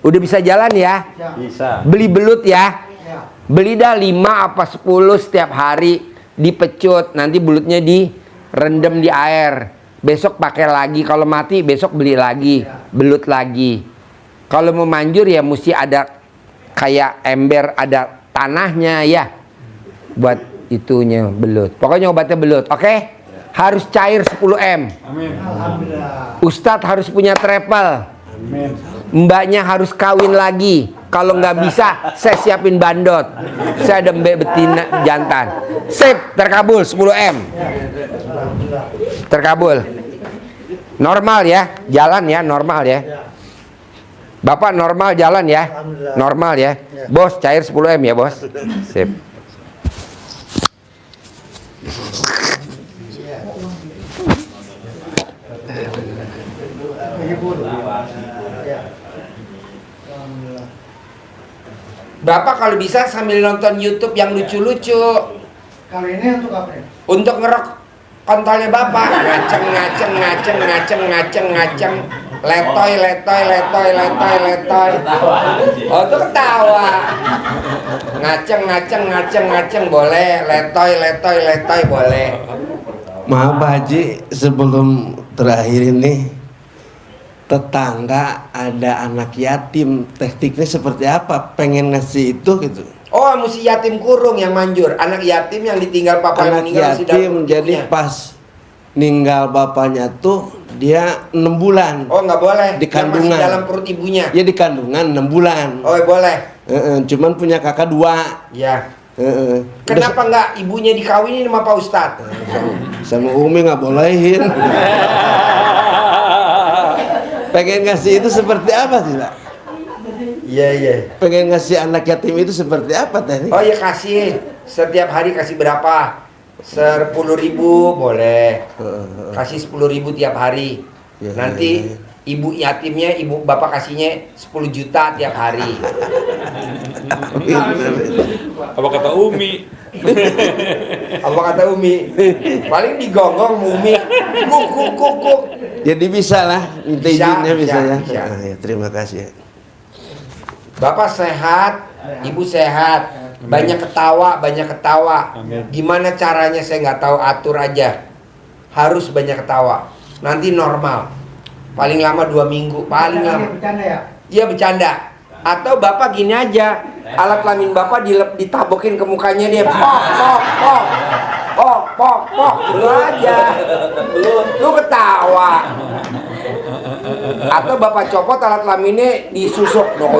Udah bisa jalan ya? Bisa. Beli belut ya? Ya. Beli dah 5 apa 10 setiap hari, dipecut, nanti belutnya direndam di air. Besok pakai lagi, kalau mati besok beli lagi, belut lagi. Kalau mau manjur ya mesti ada kayak ember, ada tanahnya ya. Buat itunya belut. Pokoknya obatnya belut, oke? Harus cair 10 M. Alhamdulillah. Ustadz harus punya travel. Amin. Mbaknya harus kawin lagi. Kalau nggak bisa, saya siapin bandot. Saya ada mbak betina jantan. Sip, terkabul 10 M. Terkabul. Normal ya, jalan ya, normal ya. Bapak normal jalan ya, normal ya. Bos cair 10 M ya bos. Sip. Bapak kalau bisa sambil nonton YouTube yang lucu-lucu. Kalau ini untuk apa ya? Untuk ngerok kontolnya Bapak. Ngaceng, ngaceng, ngaceng, ngaceng, ngaceng, ngaceng. Letoy, letoy, letoy, letoy, letoy. Oh itu ketawa. Ngaceng, ngaceng, ngaceng, ngaceng boleh. Letoy, letoy, letoy boleh. Maaf Pak Haji, sebelum terakhir ini tetangga ada anak yatim, tekniknya seperti apa? Pengen ngasih itu gitu. Oh mesti yatim kurung yang manjur. Anak yatim yang ditinggal papa yang Anak meninggal masih dalam yatim, jadi perutnya. pas ninggal bapaknya tuh dia 6 bulan. Oh nggak boleh. Di Yang masih kandungan. dalam perut ibunya. Ya di kandungan 6 bulan. Oh boleh. Cuman punya kakak 2. Ya. Udah Kenapa nggak ibunya dikawinin sama Pak Ustadz? sama Umi nggak bolehin. Pengen ngasih itu seperti apa sih, Pak? Iya, iya. Pengen ngasih anak yatim itu seperti apa tadi? Oh ya, kasih setiap hari kasih berapa? 10.000 boleh. Kasih 10.000 tiap hari. Ya, Nanti ya, ya. ibu yatimnya, ibu bapak kasihnya 10 juta tiap hari. Apa kata Umi? Apa kata Umi? Paling digonggong Umi. Kuk kuk kuk kuk. Jadi bisa lah, minta Bisa, izinnya bisa, bisa, ya. bisa. Ah, ya. Terima kasih. Ya. Bapak sehat, ibu sehat, banyak ketawa, banyak ketawa. Gimana caranya saya nggak tahu, atur aja. Harus banyak ketawa. Nanti normal. Paling lama 2 minggu, paling lama. Bercanda ya? Iya bercanda. Atau bapak gini aja, alat kelamin bapak ditabokin ke mukanya dia, pok pok pok pok pok pok, gitu aja. Lu ketawa. Atau bapak copot alat kelaminnya disusuk, dong.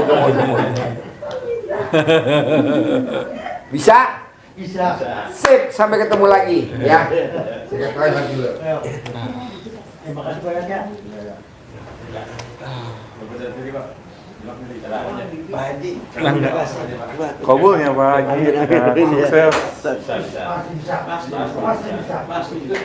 Bisa? Bisa. Sip, sampai ketemu lagi, ya. Saya katakan dulu. Terima kasih banyak ya. Pak Haji. Kabulnya Pak Haji. Sukses. Pasti bisa. Pasti bisa.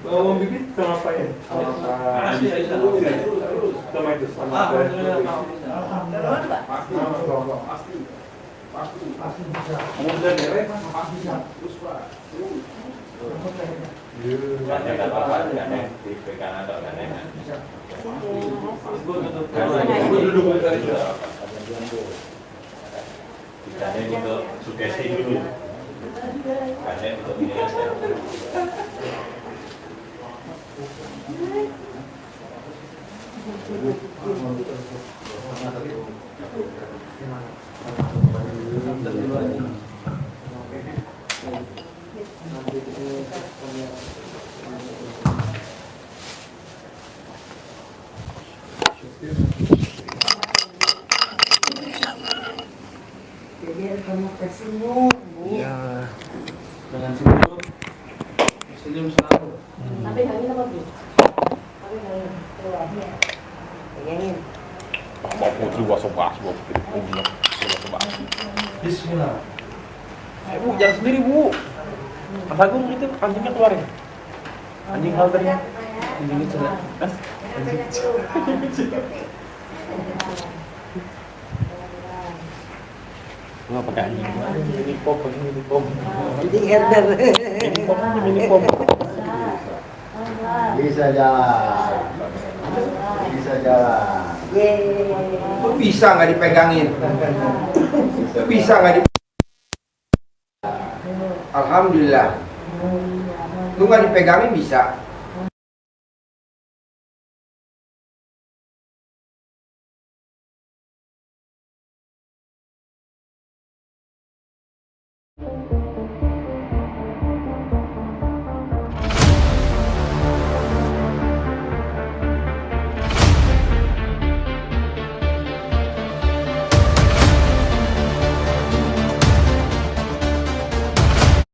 Mau bikin sama apa ya? Sama itu. Pasti bisa. Sugesti dulu. Ada untuk ini. Biar kamu tersenyum, Bu. Ya. Dengan senyum. Senyum selalu. Tapi hari ini apa, Bu? Tapi hari ini keluarnya. Pengenin. Mau putri wasobas, Bismillah. Bu, jangan sendiri Bu. Mas Agung itu anjingnya keluarin. Anjing halternya. Anjing itu. Nggak pakai anjing. Mini pom, mini pom. Jadi herder. Mini pom, mini pom. Bisa jalan. Bisa jalan. Lu bisa nggak dipegangin? Lu bisa nggak di? Alhamdulillah. Lu nggak dipegangin bisa. Thank you.